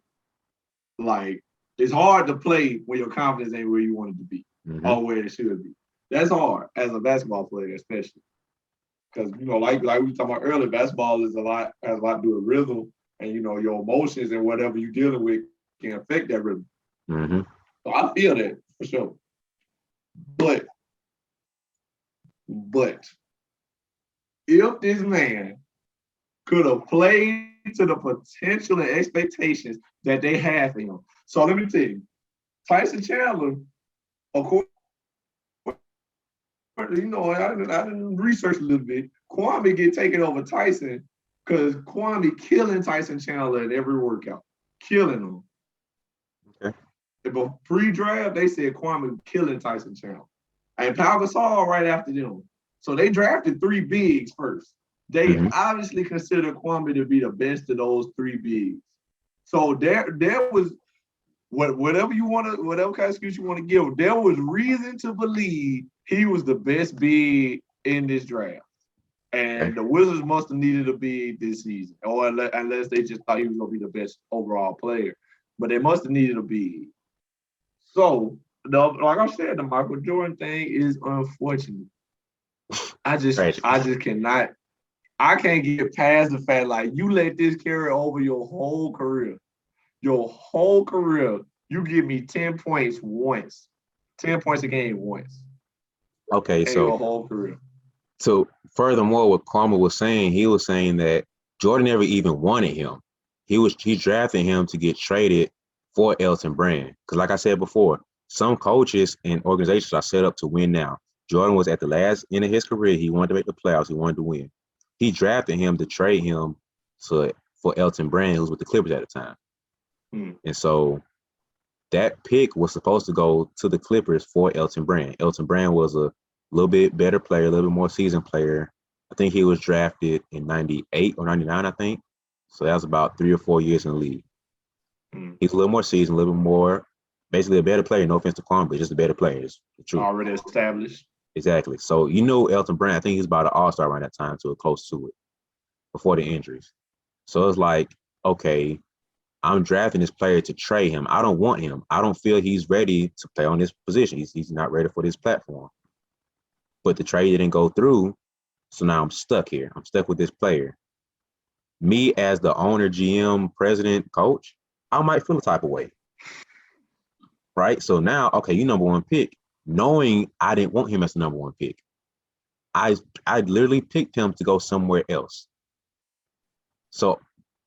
like, it's hard to play when your confidence ain't where you want it to be or where it should be. That's hard as a basketball player, especially. Because, like we talking about earlier, basketball has a lot to do with rhythm, and, your emotions and whatever you're dealing with can affect that rhythm. Mm-hmm. So I feel that for sure. But if this man could have played to the potential and expectations that they have for him. So let me tell you, Tyson Chandler, of course, I didn't research a little bit. Kwame get taken over Tyson because Kwame killing Tyson Chandler in every workout, killing him. Okay. But pre-draft, they said Kwame killing Tyson Chandler, and Pau Gasol right after them. So they drafted 3 bigs first. They obviously consider Kwame to be the best of those 3 bigs. So there was whatever kind of excuse you want to give, there was reason to believe he was the best big in this draft. And the Wizards must have needed a big this season, or unless they just thought he was going to be the best overall player. But they must have needed a big. So, like I said, the Michael Jordan thing is unfortunate. I can't get past the fact, like, you let this carry over your whole career. Your whole career, you give me 10 points once. 10 points a game once. Okay, so your whole career. So furthermore, what Kwame was saying, he was saying that Jordan never even wanted him. He drafted him to get traded for Elton Brand. Because like I said before, some coaches and organizations are set up to win now. Jordan was at the last end of his career. He wanted to make the playoffs. He wanted to win. He drafted him to trade him for Elton Brand, who was with the Clippers at the time. And so that pick was supposed to go to the Clippers for Elton Brand. Elton Brand was a little bit better player, a little bit more seasoned player. I think he was drafted in 98 or 99, I think. So that was about 3 or 4 years in the league. He's a little more seasoned, a little bit more, basically a better player. No offense to Kwame, but just a better player. It's the truth. Already established. Exactly. So Elton Brand, I think he's about an all-star around that time, to close to it. before the injuries. So it's like, okay, I'm drafting this player to trade him. I don't want him. I don't feel he's ready to play on this position. He's not ready for this platform. But the trade didn't go through, so now I'm stuck here. I'm stuck with this player. Me as the owner, GM, president, coach, I might feel a type of way. Right? So now, okay, you number one pick, knowing I didn't want him as the number one pick. I literally picked him to go somewhere else. So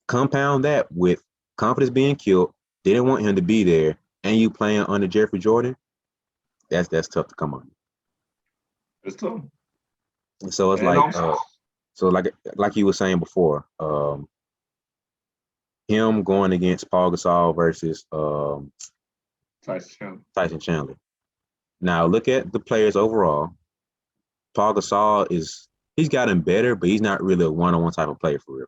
compound that with confidence being killed, didn't want him to be there, and you playing under Jeffrey Jordan, that's tough to come on. It's tough. So it's like you were saying before, him going against Paul Gasol versus Tyson Chandler. Now look at the players overall. Paul Gasol he's gotten better, but he's not really a one-on-one type of player for real.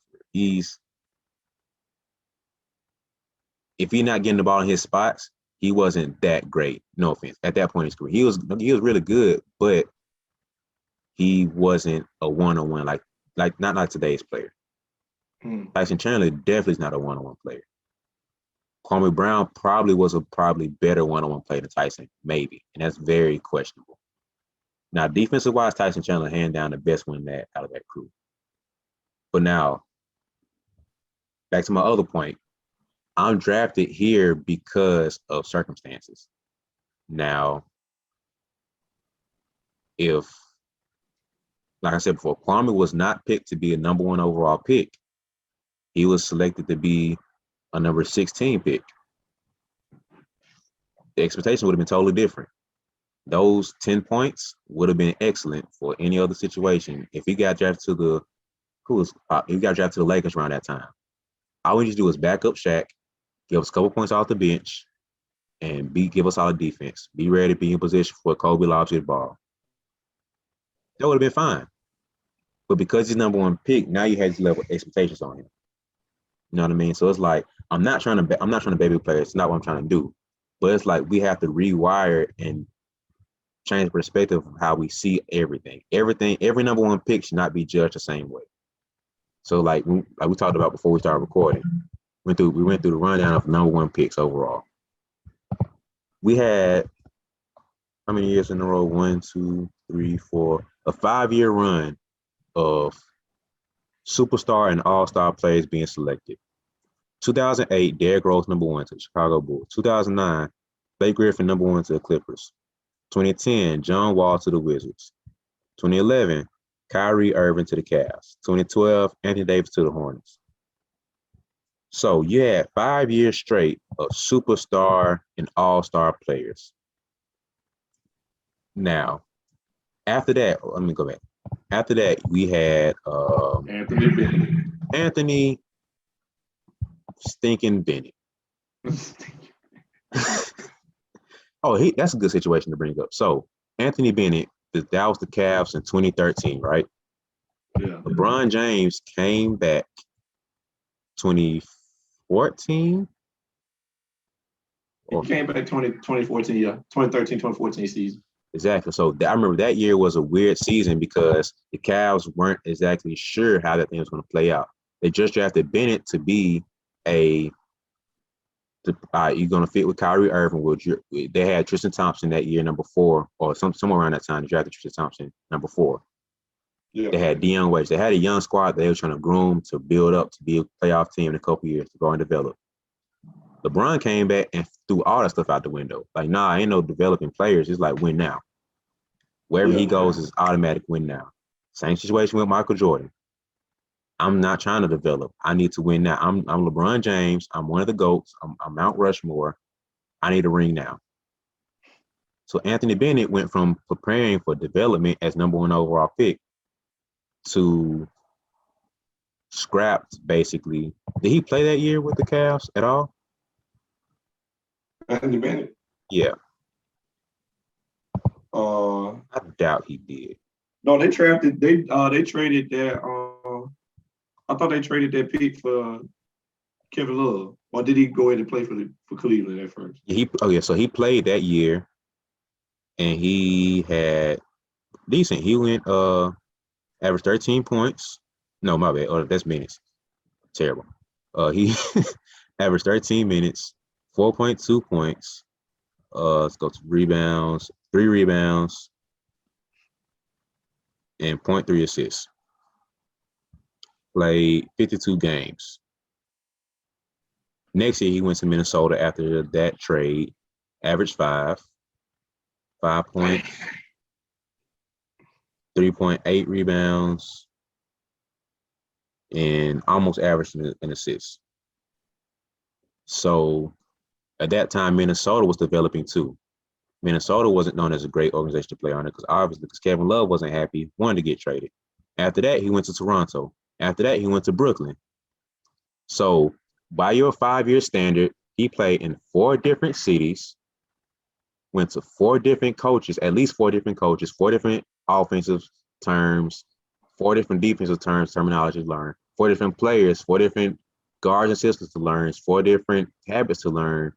If he's not getting the ball in his spots, he wasn't that great. No offense. At that point in his career, he was really good, but he wasn't a one-on-one like not like today's player. Tyson Chandler definitely is not a one-on-one player. Kwame Brown probably was a better one-on-one player than Tyson, maybe, and that's very questionable. Now, defensive-wise, Tyson Chandler hand down the best one out of that crew. But now, back to my other point, I'm drafted here because of circumstances. Now, if, like I said before, Kwame was not picked to be a number one overall pick. He was selected to be a number 16 pick. The expectation would have been totally different. Those 10 points would have been excellent for any other situation. If he got drafted to the Lakers around that time, all we need to do is back up Shaq, give us a couple points off the bench, and give us all the defense. Be ready to be in position for Kobe lobs you the ball. That would have been fine. But because he's number one pick, now you had these level of expectations on him. You know what I mean? So it's like I'm not trying to baby player. It's not what I'm trying to do. But it's like we have to rewire and change the perspective of how we see everything. Every number one pick should not be judged the same way. So like we talked about before we started recording, we went through the rundown of number one picks overall. We had how many years in a row? 1, 2, 3, 4, a 5-year run of superstar and all-star players being selected. 2008, Derrick Rose number one to the Chicago Bulls. 2009, Blake Griffin number one to the Clippers. 2010, John Wall to the Wizards. 2011, Kyrie Irving to the Cavs. 2012, Anthony Davis to the Hornets. So you had 5 years straight of superstar and all-star players. Now, after that, let me go back. After that, we had Anthony Bennett. Anthony Stinking Bennett. That's a good situation to bring up. So Anthony Bennett, that was the Cavs in 2013, right? Yeah. LeBron James came back 2014. He came back 2014, yeah. 2013, 2014 season. Exactly. So I remember that year was a weird season because the Cavs weren't exactly sure how that thing was going to play out. They just drafted Bennett to be you're going to fit with Kyrie Irving. They had Tristan Thompson that year, number 4, or somewhere around that time. They drafted Tristan Thompson, number 4. Yeah. They had Dion Waiters. They had a young squad they were trying to groom to build up to be a playoff team in a couple years to go and develop. LeBron came back and threw all that stuff out the window. Like, nah, ain't no developing players. It's like win now. Wherever he goes is automatic win now. Same situation with Michael Jordan. I'm not trying to develop. I need to win now. I'm LeBron James. I'm one of the GOATs. I'm Mount Rushmore. I need a ring now. So Anthony Bennett went from preparing for development as number 1 overall pick to scrapped, basically. Did he play that year with the Cavs at all? Anthony Bennett? Yeah. I doubt he did. No, they traded their I thought they traded their pick for Kevin Love. Or did he go ahead and play for Cleveland at first? So he played that year and he had decent. He went averaged 13 points, No, my bad. Oh, that's minutes. Terrible. He averaged 13 minutes, 4.2 points. Let's go to rebounds, 3 rebounds, and 0.3 assists. Played 52 games. Next year, he went to Minnesota after that trade, averaged 5 points, 3.8 rebounds, and almost averaged an assist. So at that time, Minnesota was developing too. Minnesota wasn't known as a great organization to play under because Kevin Love wasn't happy, wanted to get traded. After that, he went to Toronto. After that, he went to Brooklyn. So by your 5-year standard, he played in 4 different cities, went to 4 different coaches, at least 4 different coaches, 4 different offensive terms, 4 different defensive terms, terminology to learn, 4 different players, 4 different guards and systems to learn, 4 different habits to learn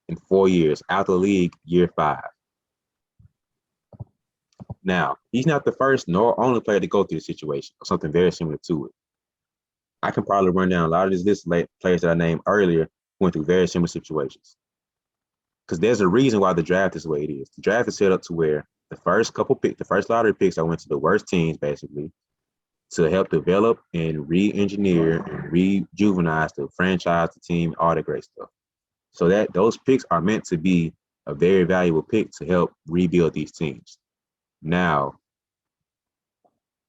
in 4 years, out of the league, year 5. Now, he's not the first nor only player to go through the situation or something very similar to it. I can probably run down a lot of these list of players that I named earlier went through very similar situations. Because there's a reason why the draft is the way it is. The draft is set up to where the first lottery picks, I went to the worst teams basically to help develop and re-engineer and rejuvenize the franchise, the team, all that great stuff. So that those picks are meant to be a very valuable pick to help rebuild these teams. Now,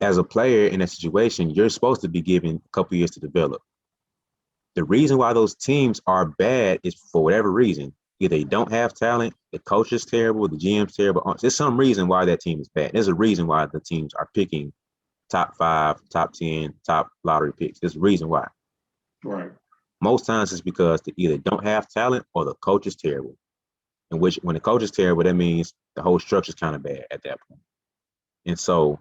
as a player in that situation, you're supposed to be given a couple years to develop. The reason why those teams are bad is for whatever reason. Either they don't have talent, the coach is terrible, the GM's terrible. There's some reason why that team is bad. There's a reason why the teams are picking top 5, top 10, top lottery picks. There's a reason why. Right. Most times it's because they either don't have talent or the coach is terrible. In which, when the coach is terrible, that means the whole structure is kind of bad at that point. And so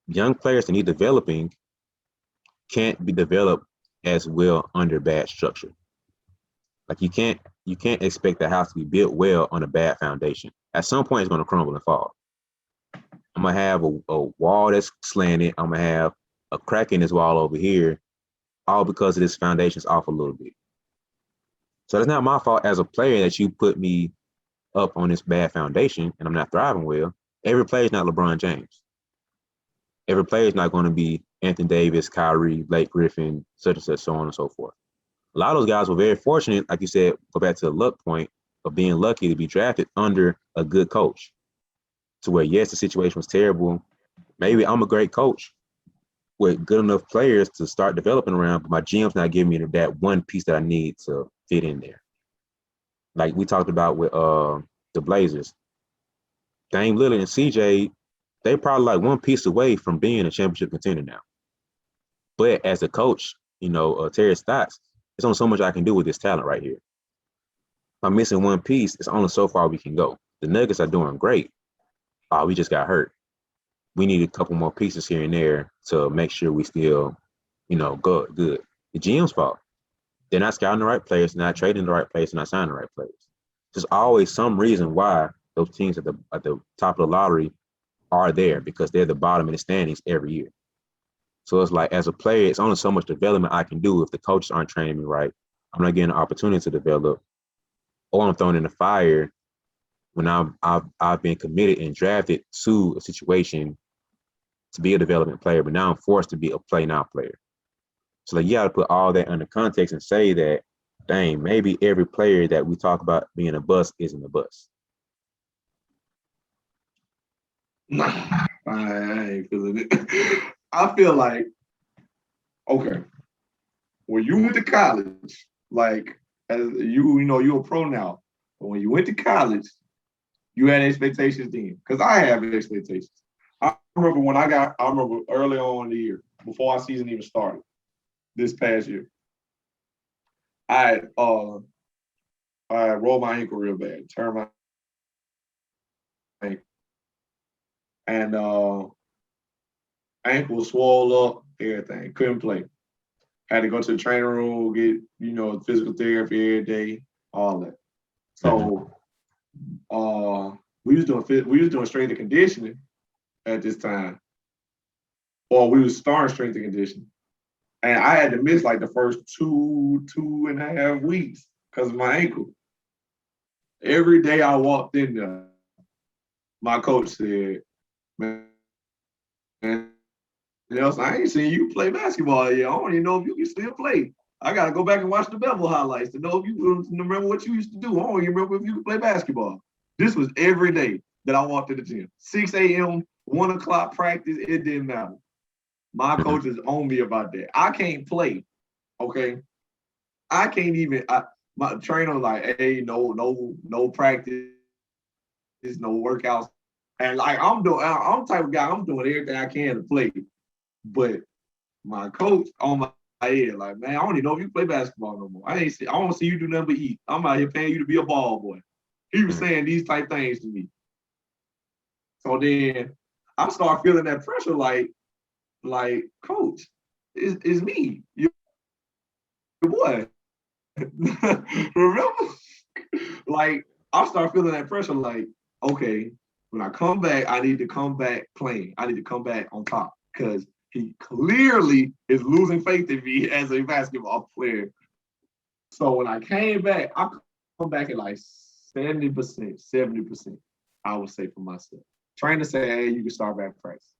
young players that need developing can't be developed as well under bad structure. Like you can't expect the house to be built well on a bad foundation. At some point, it's going to crumble and fall. I'm gonna have a wall that's slanted. I'm gonna have a crack in this wall over here, all because of this foundation's off a little bit. So it's not my fault as a player that you put me up on this bad foundation and I'm not thriving well. Every player is not LeBron James. Every player is not going to be Anthony Davis, Kyrie, Blake Griffin, such and such, so on and so forth. A lot of those guys were very fortunate, like you said, go back to the luck point of being lucky to be drafted under a good coach. To where, yes, the situation was terrible. Maybe I'm a great coach with good enough players to start developing around, but my GM's not giving me that one piece that I need to fit in there. Like we talked about with the Blazers. Dame Lillard and CJ, they probably like one piece away from being a championship contender now. But as a coach, Terry Stotts, there's only so much I can do with this talent right here. If I'm missing one piece, it's only so far we can go. The Nuggets are doing great. We just got hurt. We need a couple more pieces here and there to make sure we still, good. The GM's fault. They're not scouting the right players, not trading the right players, not signing the right players. There's always some reason why those teams at the top of the lottery are there, because they're the bottom of the standings every year. So it's like, as a player, it's only so much development I can do if the coaches aren't training me right. I'm not getting an opportunity to develop, or I'm thrown in the fire when I've been committed and drafted to a situation to be a development player, but now I'm forced to be a play now player. So you got to put all that under context and say that, dang, maybe every player that we talk about being a bust isn't a bust. Nah, I ain't feeling it. I feel like, okay, when you went to college, like, as you're a pro now, but when you went to college, you had expectations then, because I have expectations. I remember early on in the year, before our season even started, this past year, I rolled my ankle real bad, turned my ankle, and ankle swole up, everything, couldn't play. Had to go to the training room, get physical therapy every day, all that. So we was doing straight to conditioning at this time. or we was starting strength and conditioning. And I had to miss like the first 2.5 weeks because of my ankle. Every day I walked in there, my coach said, man, Nelson, I ain't seen you play basketball yet. I don't even know if you can still play. I got to go back and watch the BeBall highlights to know if you remember what you used to do. I don't even remember if you could play basketball. This was every day that I walked to the gym. 6 a.m., 1 o'clock practice, it didn't matter. My coach is on me about that. I can't play, okay? I can't even, my trainer was like, hey, no practice, no workouts. And like, I'm the type of guy, I'm doing everything I can to play. But my coach on my head, like, man, I don't even know if you play basketball no more. I don't see you do nothing but eat. I'm out here paying you to be a ball boy. He was saying these type things to me. So then I start feeling that pressure, like, coach, it's me, your boy. Remember? Like, I start feeling that pressure, like, okay, when I come back, I need to come back playing. I need to come back on top because he clearly is losing faith in me as a basketball player. So when I came back, I come back at like 70%, 70%, I would say for myself. Trying to say, hey, you can start back practice.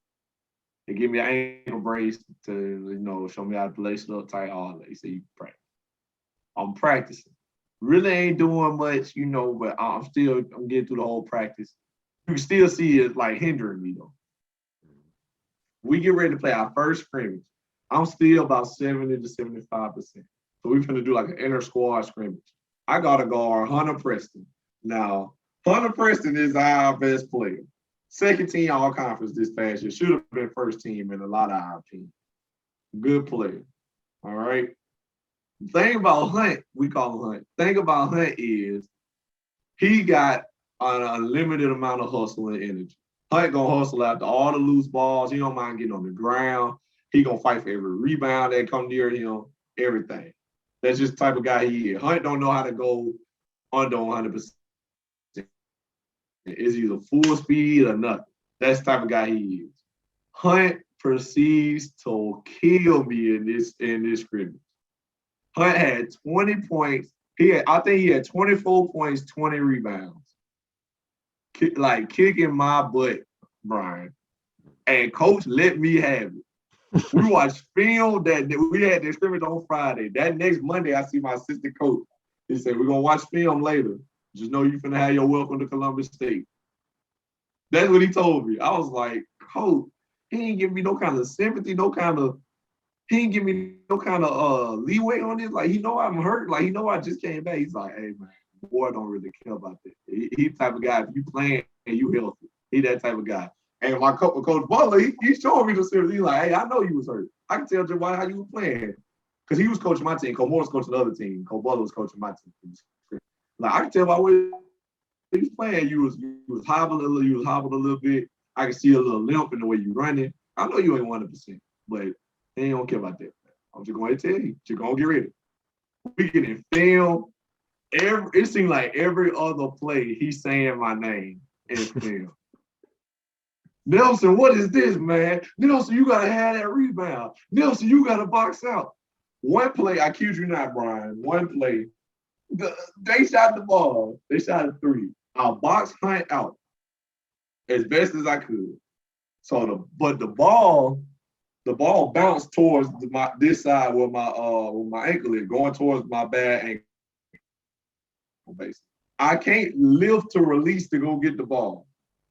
They give me an ankle brace to, show me how to lace it up tight, all that. He said, you can practice. I'm practicing. Really ain't doing much, but I'm getting through the whole practice. You can still see it like hindering me though. We get ready to play our first scrimmage. I'm still about 70 to 75%. So we're going to do like an inter squad scrimmage. I got to guard Hunter Preston. Now, Hunter Preston is our best player. Second team all conference this past year. Should have been first team in a lot of our teams. Good player. All right. The thing about Hunt, we call him Hunt. The thing about Hunt is he got an unlimited amount of hustle and energy. Hunt gonna hustle after all the loose balls. He don't mind getting on the ground. He gonna fight for every rebound that come near him, everything. That's just the type of guy he is. Hunt don't know how to go under 100%. It's either full speed or nothing. That's the type of guy he is. Hunt proceeds to kill me in this scrimmage. Hunt had 20 points. I think he had 24 points, 20 rebounds. Kicking my butt, Brian. And coach let me have it. We watched film that we had the scrimmage on Friday. That next Monday, I see my assistant coach. He said, we're going to watch film later. Just know you're finna have your welcome to Columbus State. That's what he told me. I was like, coach, he ain't give me no kind of sympathy, he ain't give me no kind of leeway on this. Like, he know I'm hurt. Like, he know I just came back. He's like, hey, man, the boy don't really care about that. He the type of guy, if you playing and you healthy, he that type of guy. And my coach Butler, he's showing me the series. He's like, hey, I know you was hurt. I can tell Javon how you were playing. Because he was coaching my team. Coach Morrison was coaching the other team. Coach Butler was coaching my team. Like, I can tell by where he was playing, you was hobbling a little bit. I can see a little limp in the way you running. I know you ain't 100%, but they ain't don't care about that. I'm just going to tell you, you're going to get ready. We get in film. It seemed like every other play, he's saying my name in film. Nelson, what is this, man? Nelson, you got to have that rebound. Nelson, you got to box out. One play, I kid you not, Brian, one play, they shot the ball. They shot a three. I boxed Hunt out as best as I could. But the ball bounced towards this side where my ankle is, going towards my bad ankle. Basically, I can't lift to release to go get the ball.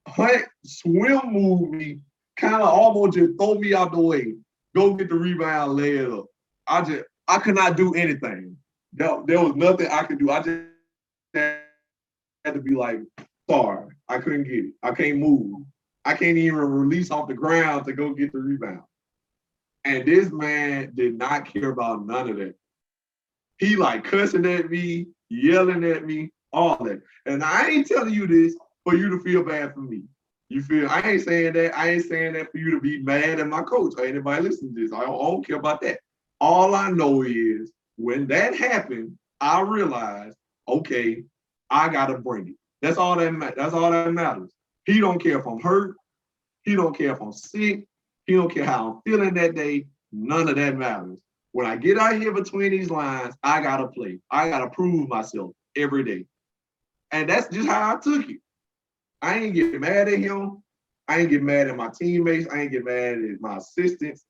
Hunt swim moved me, kind of almost just throw me out the way, go get the rebound, lay it up. I could not do anything. There was nothing I could do. I just had to be like, sorry, I couldn't get it. I can't move. I can't even release off the ground to go get the rebound. And this man did not care about none of that. He like cussing at me, yelling at me, all that. And I ain't telling you this for you to feel bad for me. You feel, I ain't saying that. I ain't saying that for you to be mad at my coach or anybody listening to this. I don't care about that. All I know is when that happened, I realized, okay, I gotta bring it. That's all that matters. He don't care if I'm hurt. He don't care if I'm sick. He don't care how I'm feeling that day. None of that matters. When I get out here between these lines, I gotta play. I gotta prove myself every day. And that's just how I took it. I ain't get mad at him. I ain't get mad at my teammates. I ain't get mad at my assistants.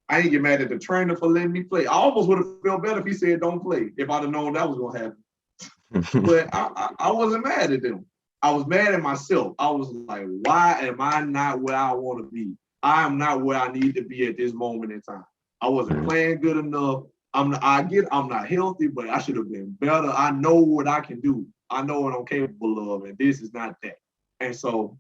I ain't get mad at the trainer for letting me play. I almost would have felt better if he said don't play, if I'd have known that was gonna happen. But I wasn't mad at them. I was mad at myself. I was like, why am I not where I want to be? I am not where I need to be at this moment in time. I wasn't playing good enough. I'm not healthy, but I should have been better. I know what I can do. I know what I'm capable of, and this is not that. And so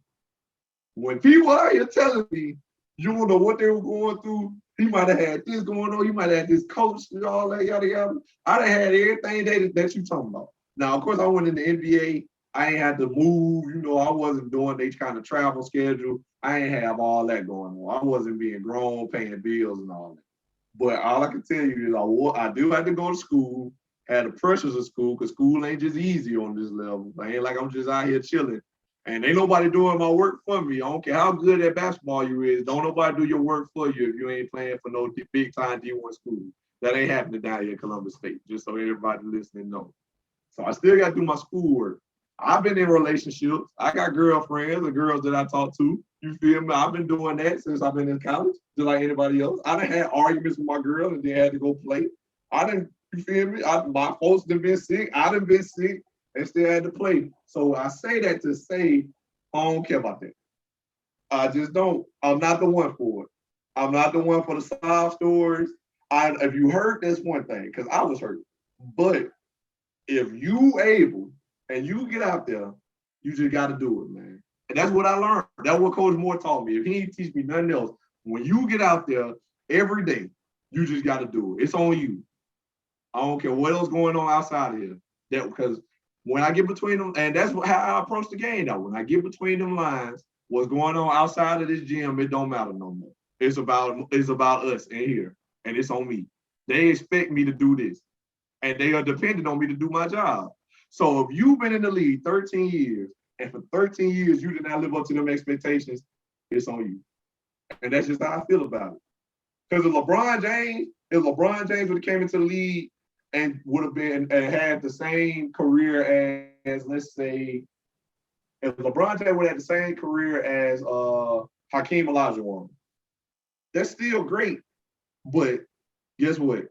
when people are here telling me, you don't know what they were going through, he might have had this going on, he might have had this coach and all that, yada, yada. I done had everything that you talking about. Now, of course, I went in the NBA. I ain't had to move. I wasn't doing they kind of travel schedule. I ain't have all that going on. I wasn't being grown, paying bills and all that. But all I can tell you is I do have to go to school, had the pressures of school, because school ain't just easy on this level. I ain't like I'm just out here chilling. And ain't nobody doing my work for me. I don't care how good at basketball you is. Don't nobody do your work for you if you ain't playing for no big time D1 school. That ain't happening down here at Columbus State, just so everybody listening knows. So I still got to do my schoolwork. I've been in relationships. I got girlfriends and girls that I talk to. You feel me? I've been doing that since I've been in college, just like anybody else. I done had arguments with my girl and then had to go play. You feel me? My folks done been sick. I done been sick and still had to play. So I say that to say, I don't care about that. I just don't. I'm not the one for it. I'm not the one for the sob stories. If you hurt, that's one thing, because I was hurt. But if you able and you get out there, you just got to do it, man. And that's what I learned. That's what Coach Moore taught me. If he didn't teach me nothing else, when you get out there every day, you just got to do it. It's on you. I don't care what else going on outside of here. Because when I get between them, and that's how I approach the game now. When I get between them lines, what's going on outside of this gym, it don't matter no more. It's about us in here, and it's on me. They expect me to do this, and they are dependent on me to do my job. So if you've been in the league 13 years, and for 13 years you did not live up to them expectations, it's on you. And that's just how I feel about it. Because if LeBron James would have came into the league and would have been and had the same career as, let's say, if LeBron James would have had the same career as Hakeem Olajuwon, that's still great. But guess what?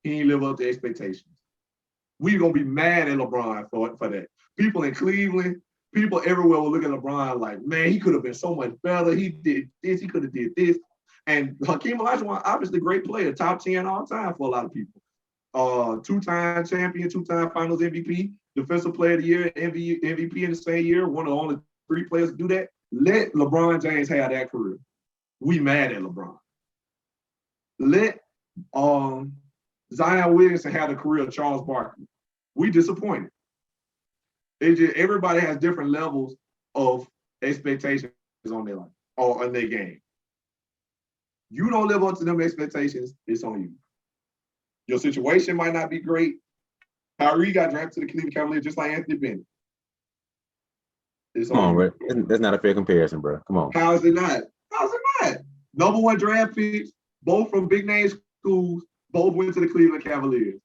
He ain't live up to expectations. We're going to be mad at LeBron for that. People in Cleveland, people everywhere will look at LeBron like, man, he could have been so much better. He did this. He could have did this. And Hakeem Olajuwon, obviously a great player, top 10 all time for a lot of people. Two-time champion, two-time finals MVP, defensive player of the year, MVP in the same year, one of the only 3 players to do that. Let LeBron James have that career. We mad at LeBron. Let Zion Williamson had a career of Charles Barkley. We disappointed. Everybody has different levels of expectations on their life or on their game. You don't live up to them expectations, it's on you. Your situation might not be great. Kyrie got drafted to the Cleveland Cavaliers just like Anthony Bennett. Come on, bro. That's not a fair comparison, bro. Come on. How is it not? How's it not? Number 1 draft picks, both from big name schools, both went to the Cleveland Cavaliers.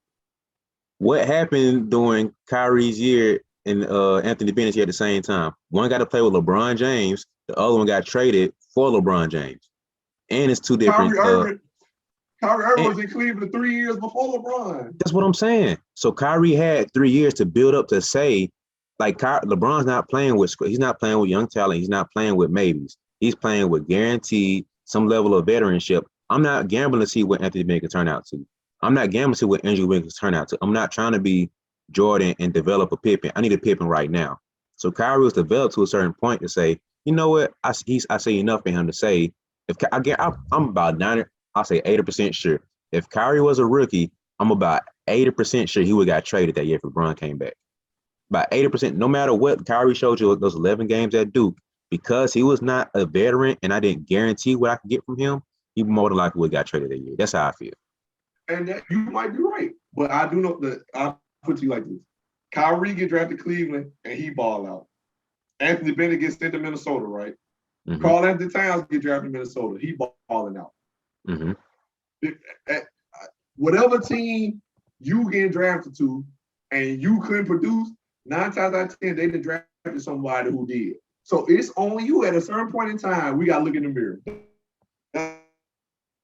What happened during Kyrie's year and Anthony Bennett's year at the same time? One got to play with LeBron James. The other one got traded for LeBron James. And it's 2 different. Kyrie Irving was in Cleveland 3 years before LeBron. That's what I'm saying. So Kyrie had 3 years to build up to say, like, LeBron's not playing with, he's not playing with young talent. He's not playing with maybes. He's playing with guaranteed some level of veteranship. I'm not gambling to see what Anthony Bennett can turn out to. I'm not gambling to see what Andrew Wiggins can turn out to. I'm not trying to be Jordan and develop a Pippen. I need a Pippen right now. So Kyrie was developed to a certain point to say, you know what? I say enough for him to say, I'm about 90, I'll say 80% sure. If Kyrie was a rookie, I'm about 80% sure he would have got traded that year if LeBron came back. About 80%, no matter what Kyrie showed you those 11 games at Duke, because he was not a veteran and I didn't guarantee what I could get from him, he more than likely would have got traded that year. That's how I feel. And that, you might be right. But I do know that I'll put you like this. Kyrie get drafted to Cleveland and he ball out. Anthony Bennett gets sent to Minnesota, right? Mm-hmm. Karl Anthony Towns get drafted in Minnesota. He balling out. Mm-hmm. Whatever team you get drafted to and you couldn't produce, 9 times out of 10, they done drafted somebody who did. So it's on you at a certain point in time. We got to look in the mirror. That's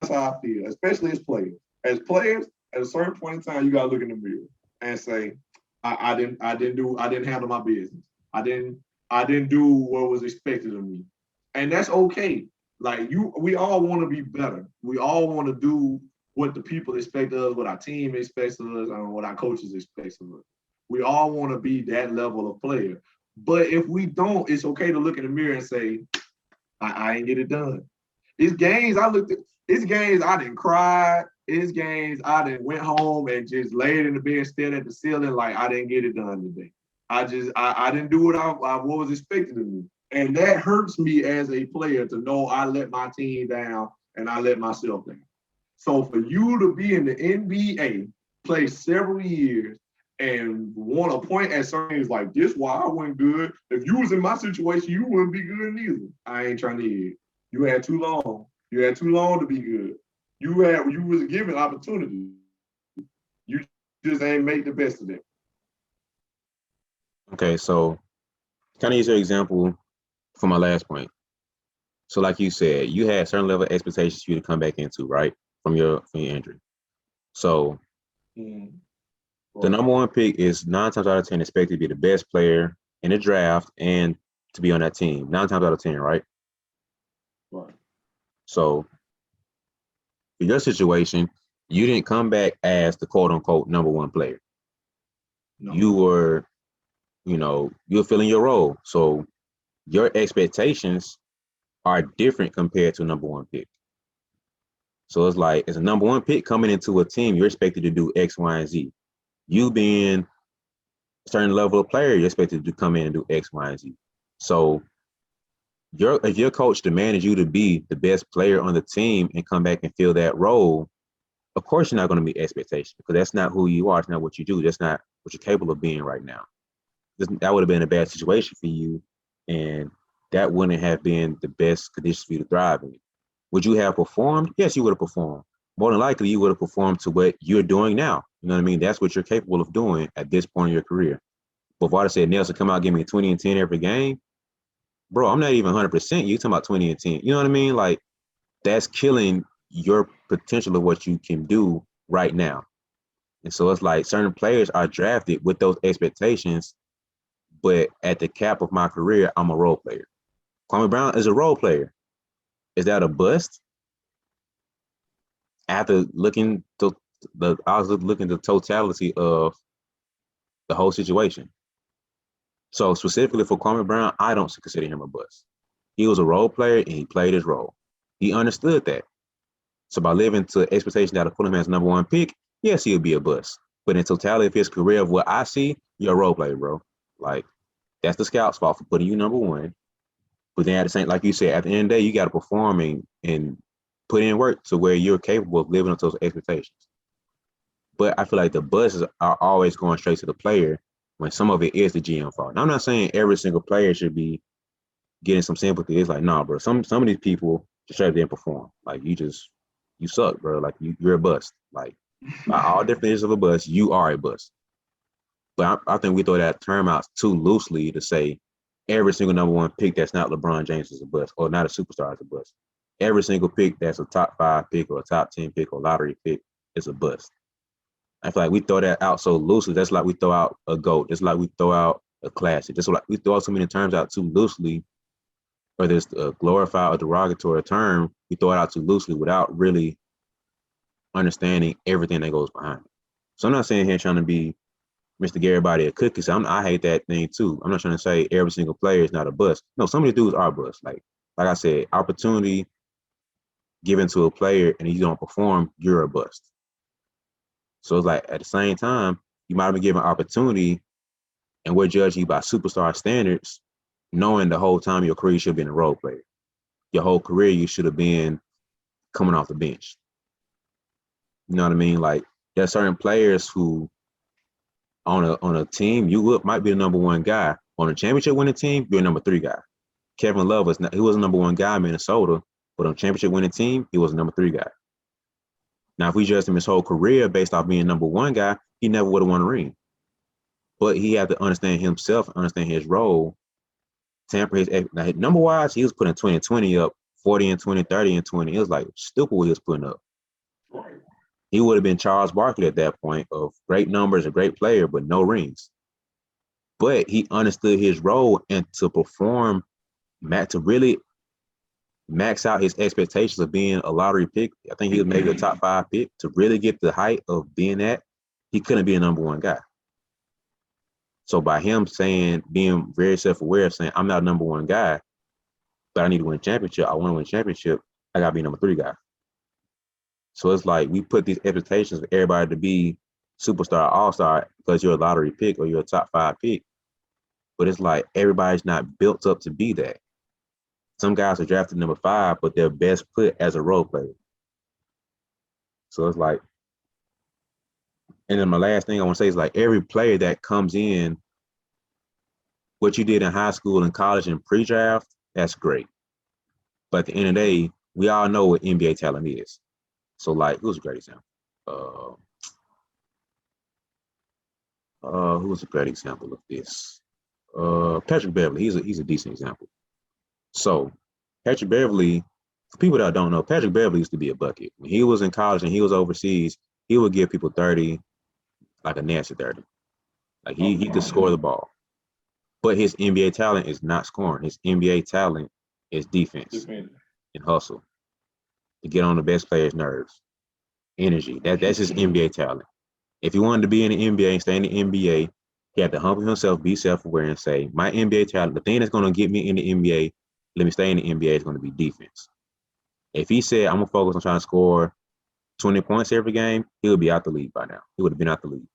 how I feel, especially as players. As players, at a certain point in time, you got to look in the mirror and say, I didn't handle my business. I didn't do what was expected of me. And that's okay. Like we all want to be better. We all want to do what the people expect of us, what our team expects of us, and what our coaches expect of us. We all want to be that level of player. But if we don't, it's okay to look in the mirror and say, I ain't get it done. It's games I didn't cry. It's games I didn't went home and just laid in the bed, stared at the ceiling like I didn't get it done today. I didn't do what was expected of me. And that hurts me as a player to know I let my team down and I let myself down. So for you to be in the NBA, play several years, and want to point at certain things like this, why I wasn't good. If you was in my situation, you wouldn't be good neither. I ain't trying to hear it. You had too long. You had too long to be good. You was given opportunity. You just ain't make the best of it. Okay, so kind of use your example for my last point. So like you said, you had certain level of expectations for you to come back into, right? From your injury. So the number one pick is 9 times out of 10 expected to be the best player in the draft and to be on that team. 9 times out of 10, right? Right. So for your situation, you didn't come back as the quote unquote number one player. No. You were, you're filling your role. So your expectations are different compared to a number one pick. So it's like, as a number one pick coming into a team, you're expected to do X, Y, and Z. You being a certain level of player, you're expected to come in and do X, Y, and Z. So if your coach demanded you to be the best player on the team and come back and fill that role, of course you're not going to meet expectations because that's not who you are. It's not what you do. That's not what you're capable of being right now. That would have been a bad situation for you, and that wouldn't have been the best conditions for you to thrive in. Would you have performed? Yes, you would have performed. More than likely, you would have performed to what you're doing now. You know what I mean? That's what you're capable of doing at this point in your career. But Vada said, Nelson, come out, give me 20 and 10 every game. Bro, I'm not even 100%. You talking about 20 and 10. You know what I mean? Like, that's killing your potential of what you can do right now. And so it's like certain players are drafted with those expectations, but at the cap of my career, I'm a role player. Kwame Brown is a role player. Is that a bust? After looking to I was looking at the totality of the whole situation. So specifically for Kwame Brown, I don't consider him a bust. He was a role player and he played his role. He understood that. So by living to expectation that I put him as number one pick, yes, he'll be a bust. But in totality of his career, of what I see, you're a role player, bro. Like, that's the scout's fault for putting you number one. But then at the same, like you said, at the end of the day, you got to perform and put in work to where you're capable of living up to those expectations. But I feel like the busts are always going straight to the player when some of it is the GM fault. Now, I'm not saying every single player should be getting some sympathy. It's like, nah, bro, some of these people just straight up didn't perform. Like, you suck, bro. Like, you're a bust. Like, by all definitions of a bust, you are a bust. But I think we throw that term out too loosely to say every single number one pick that's not LeBron James is a bust, or not a superstar is a bust. Every single pick that's a top 5 pick or a top 10 pick or lottery pick is a bust. I feel like we throw that out so loosely. That's like we throw out a GOAT. It's like we throw out a classic. That's like we throw so many terms out too loosely, whether it's a glorified or derogatory term, we throw it out too loosely without really understanding everything that goes behind it. So I'm not saying here trying to be Mr. Gary Body a cookie. So I hate that thing too. I'm not trying to say every single player is not a bust. No, some of these dudes are busts. Like I said, opportunity given to a player and you don't perform, you're a bust. So it's like at the same time, you might have been given opportunity and we're judging you by superstar standards, knowing the whole time your career you should have been a role player. Your whole career you should have been coming off the bench. You know what I mean? Like there are certain players who on a team, you might be the number one guy. On a championship winning team, you're a number 3 guy. Kevin Love was not, he was a number one guy in Minnesota, but on championship winning team, he was a number 3 guy. Now, if we judged him his whole career based off being number 1 guy, he never would have won a ring. But he had to understand himself, understand his role, tamper his number wise, he was putting 20 and 20 up, 40 and 20, 30 and 20. It was like stupid what he was putting up. Right. He would have been Charles Barkley at that point of great numbers, a great player, but no rings. But he understood his role and to perform, to really max out his expectations of being a lottery pick. I think he was maybe a top 5 pick. To really get the height of being that, he couldn't be a number 1 guy. So by him being very self-aware, saying, I'm not a number 1 guy, but I need to win a championship. I want to win a championship. I got to be a number 3 guy. So it's like we put these expectations for everybody to be superstar, all-star because you're a lottery pick or you're a top 5 pick. But it's like everybody's not built up to be that. Some guys are drafted number 5, but they're best put as a role player. So it's like, and then my last thing I want to say is like every player that comes in, what you did in high school and college and pre-draft, that's great. But at the end of the day, we all know what NBA talent is. So like, who's a great example? Who was a great example of this? Patrick Beverly. He's a decent example. So Patrick Beverly, for people that don't know, Patrick Beverly used to be a bucket. When he was in college and he was overseas, he would give people 30, like a nasty 30. Like he could score the ball. But his NBA talent is not scoring. His NBA talent is defense and hustle. To get on the best player's nerves. Energy. That's his NBA talent. If he wanted to be in the NBA and stay in the NBA, he had to humble himself, be self-aware, and say, my NBA talent, the thing that's going to get me in the NBA, let me stay in the NBA, is going to be defense. If he said, I'm going to focus on trying to score 20 points every game, he would be out the league by now. He would have been out the league.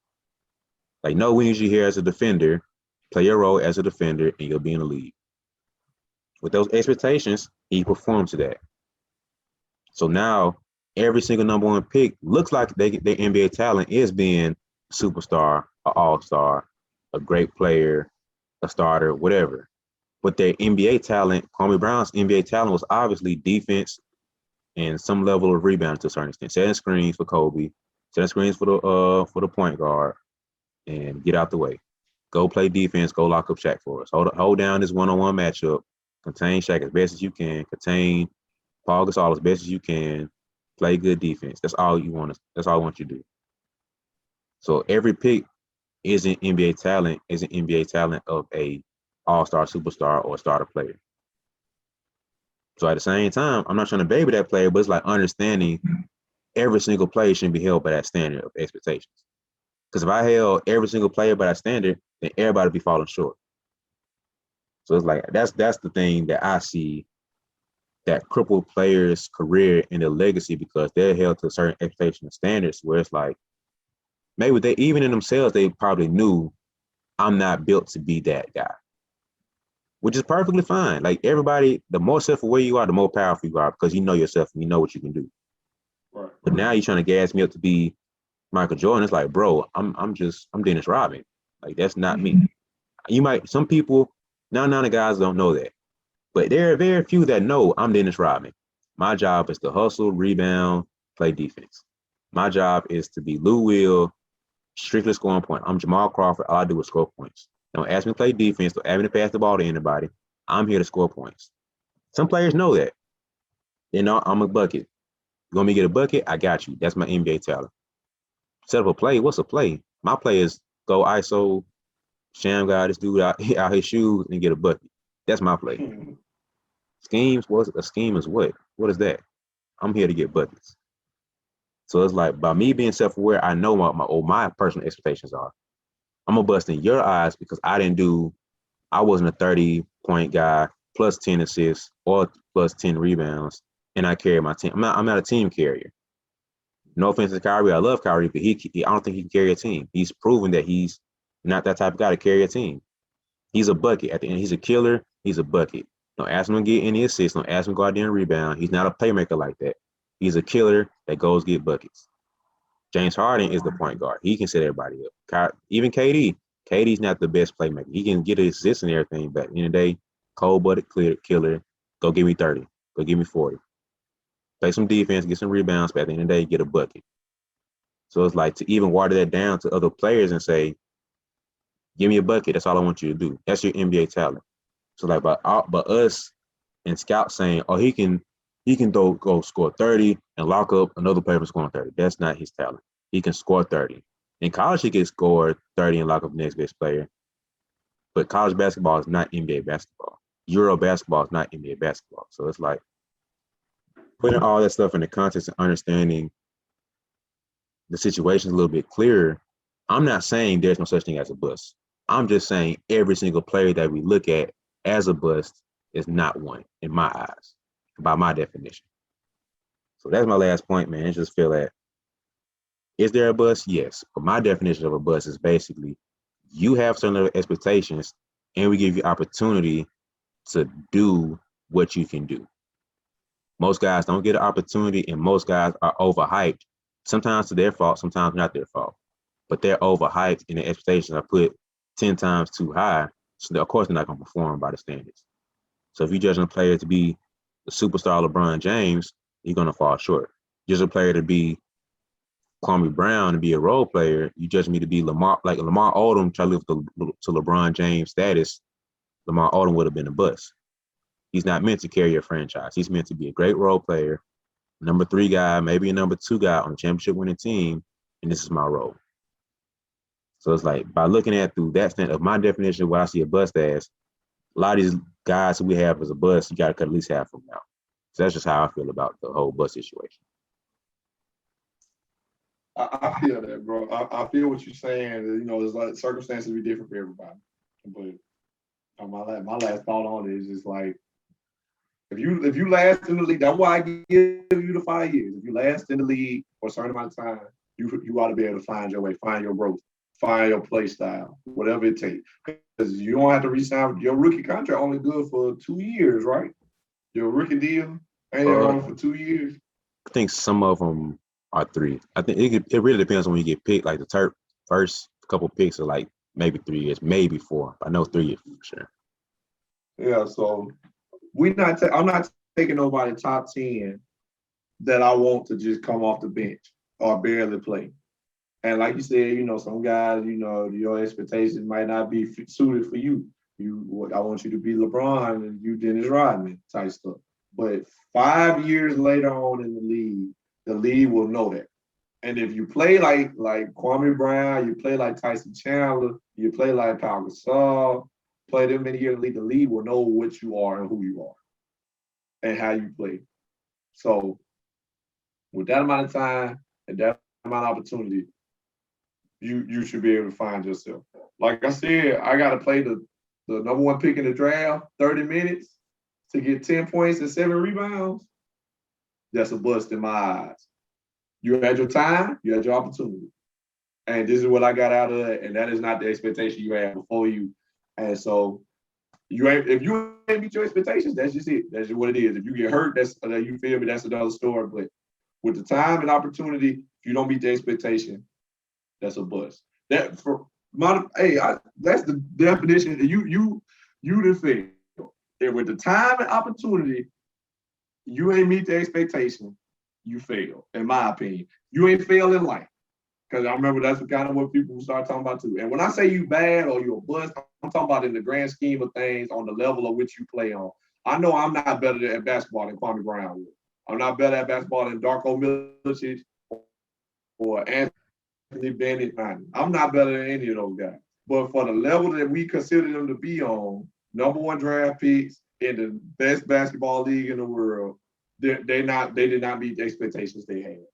Like, no, we need you here as a defender, play your role as a defender, and you'll be in the league. With those expectations, he performed to that. So now, every single number 1 pick looks like their NBA talent is being a superstar, an all-star, a great player, a starter, whatever. But their NBA talent, Kwame Brown's NBA talent was obviously defense and some level of rebound to a certain extent. Setting screens for Kobe, setting screens for the point guard, and get out the way. Go play defense, go lock up Shaq for us. Hold down this one-on-one matchup, contain Shaq as best as you can, contain Paul Gasol as best as you can, play good defense. That's all I want you to do. So every pick isn't NBA talent of a all-star superstar or a starter player. So at the same time, I'm not trying to baby that player, but it's like understanding every single player shouldn't be held by that standard of expectations. Because if I held every single player by that standard, then everybody would be falling short. So it's like that's the thing that I see that crippled players' career and their legacy because they're held to certain expectation and standards where it's like maybe they even in themselves they probably knew I'm not built to be that guy, which is perfectly fine. Like everybody, the more self-aware you are, the more powerful you are because you know yourself and you know what you can do. Right. But now you're trying to gas me up to be Michael Jordan. It's like, bro, I'm Dennis Rodman. Like that's not me. Some people now the guys don't know that. But there are very few that know I'm Dennis Rodman. My job is to hustle, rebound, play defense. My job is to be Lou Will, strictly scoring point. I'm Jamal Crawford. All I do is score points. Don't ask me to play defense. Don't ask me to pass the ball to anybody. I'm here to score points. Some players know that. They know I'm a bucket. You want me to get a bucket? I got you. That's my NBA talent. Set up a play. What's a play? My play is go ISO, sham guy, this dude out his shoes and get a bucket. That's my play. Schemes, a scheme is what? What is that? I'm here to get buckets. So it's like by me being self-aware, I know what my personal expectations are. I'm gonna bust in your eyes because I wasn't a 30-point guy plus 10 assists or plus 10 rebounds, and I carry my team. I'm not a team carrier. No offense to Kyrie, I love Kyrie, but I don't think he can carry a team. He's proven that he's not that type of guy to carry a team. He's a bucket. At the end, he's a killer. He's a bucket. Don't ask him to get any assists. Don't ask him to go out there and rebound. He's not a playmaker like that. He's a killer that goes get buckets. James Harden is the point guard. He can set everybody up. Even KD. KD's not the best playmaker. He can get assists and everything, but at the end of the day, cold-blooded killer. Go give me 30. Go give me 40. Play some defense, get some rebounds, but at the end of the day, get a bucket. So it's like to even water that down to other players and say, give me a bucket. That's all I want you to do. That's your NBA talent. So like, but us and scouts saying, oh, he can go score 30 and lock up another player from scoring 30. That's not his talent. He can score 30. In college, he can score 30 and lock up the next best player. But college basketball is not NBA basketball. Euro basketball is not NBA basketball. So it's like putting all that stuff in the context and understanding the situation a little bit clearer. I'm not saying there's no such thing as a bust. I'm just saying every single player that we look at as a bust is not one in my eyes, by my definition. So that's my last point, man. I just feel that, is there a bust? Yes. But my definition of a bust is basically you have certain expectations and we give you opportunity to do what you can do. Most guys don't get an opportunity and most guys are overhyped, sometimes to their fault, sometimes not their fault. But they're overhyped and the expectations are put 10 times too high. So of course they're not going to perform by the standards. So if you're judging a player to be the superstar LeBron James, you're going to fall short. Judge a player to be Kwame Brown and be a role player, you judge me to be Lamar Odom, try to live to LeBron James status. Lamar Odom would have been a bust. He's not meant to carry a franchise. He's meant to be a great role player, number 3 guy, maybe a number 2 guy on a championship winning team, and this is my role. So it's like, by looking at through that extent of my definition of what I see a bust as, a lot of these guys who we have as a bust, you got to cut at least half of them out. So that's just how I feel about the whole bust situation. I feel that, bro. I feel what you're saying. You know, there's like circumstances be different for everybody. But my last thought on it is just like, if you last in the league, that's why I give you the 5 years. If you last in the league for a certain amount of time, you ought to be able to find your way, find your growth, find your play style, whatever it takes. Because you don't have to re-sign. Your rookie contract only good for 2 years, right? Your rookie deal ain't only for 2 years. I think some of them are 3. I think it really depends on when you get picked. Like the first couple picks are like maybe 3 years, maybe 4. I know 3 years for sure. Yeah, so I'm not taking nobody top 10 that I want to just come off the bench or barely play. And like you said, you know, some guys, you know, your expectations might not be suited for you. I want you to be LeBron and you Dennis Rodman type stuff. But 5 years later on in the league will know that. And if you play like Kwame Brown, you play like Tyson Chandler, you play like Pau Gasol, play them many years in the league will know what you are and who you are and how you play. So with that amount of time and that amount of opportunity, you should be able to find yourself. Like I said, I got to play the number 1 pick in the draft, 30 minutes to get 10 points and 7 rebounds. That's a bust in my eyes. You had your time, you had your opportunity. And this is what I got out of it, and that is not the expectation you had before you. And so if you ain't meet your expectations, that's just it. That's just what it is. If you get hurt, you feel me, that's another story. But with the time and opportunity, if you don't meet the expectation, that's a bust. That's the definition. You didn't fail. And with the time and opportunity, you ain't meet the expectation, you fail, in my opinion. You ain't failed in life. Because I remember that's kind of what people start talking about too. And when I say you bad or you're a bust, I'm talking about in the grand scheme of things on the level of which you play on. I know I'm not better at basketball than Kwame Brown was. I'm not better at basketball than Darko Milicic or Anthony Bennett. I'm not better than any of those guys. But for the level that we consider them to be on, number 1 draft picks in the best basketball league in the world, they did not meet the expectations they had.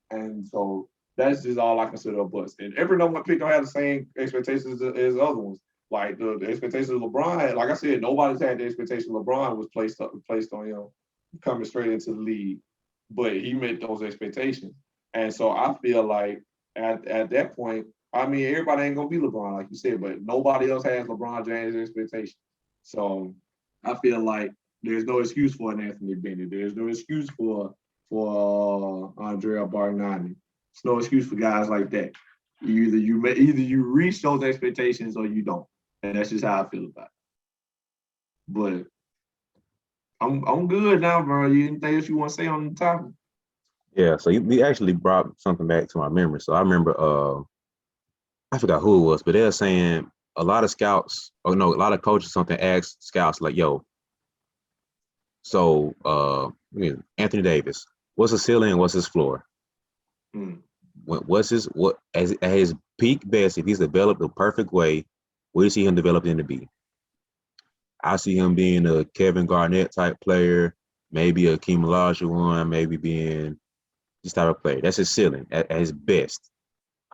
And so that's just all I consider a bust. And every number 1 pick don't have the same expectations as other ones. Like the expectations of LeBron had, like I said, nobody's had the expectation LeBron was placed on him coming straight into the league. But he met those expectations. And so I feel like at that point, I mean, everybody ain't gonna be LeBron, like you said, but nobody else has LeBron James' expectations. So I feel like there's no excuse for an Anthony Bennett. There's no excuse for Andrea Bargnani. There's no excuse for guys like that. Either you reach those expectations or you don't, and that's just how I feel about it. But I'm good now, bro. You anything else you want to say on the topic? Yeah, so we actually brought something back to my memory. So I remember, I forgot who it was, but they were saying a lot of scouts, or no, a lot of coaches, something asked scouts like, "Yo, so Anthony Davis, what's his ceiling and what's his floor? Mm. What's his what as at his peak best? If he's developed the perfect way, where do you see him developed into be? I see him being a Kevin Garnett type player, maybe a Hakeem Olajuwon, maybe being this type of player. That's his ceiling at his best.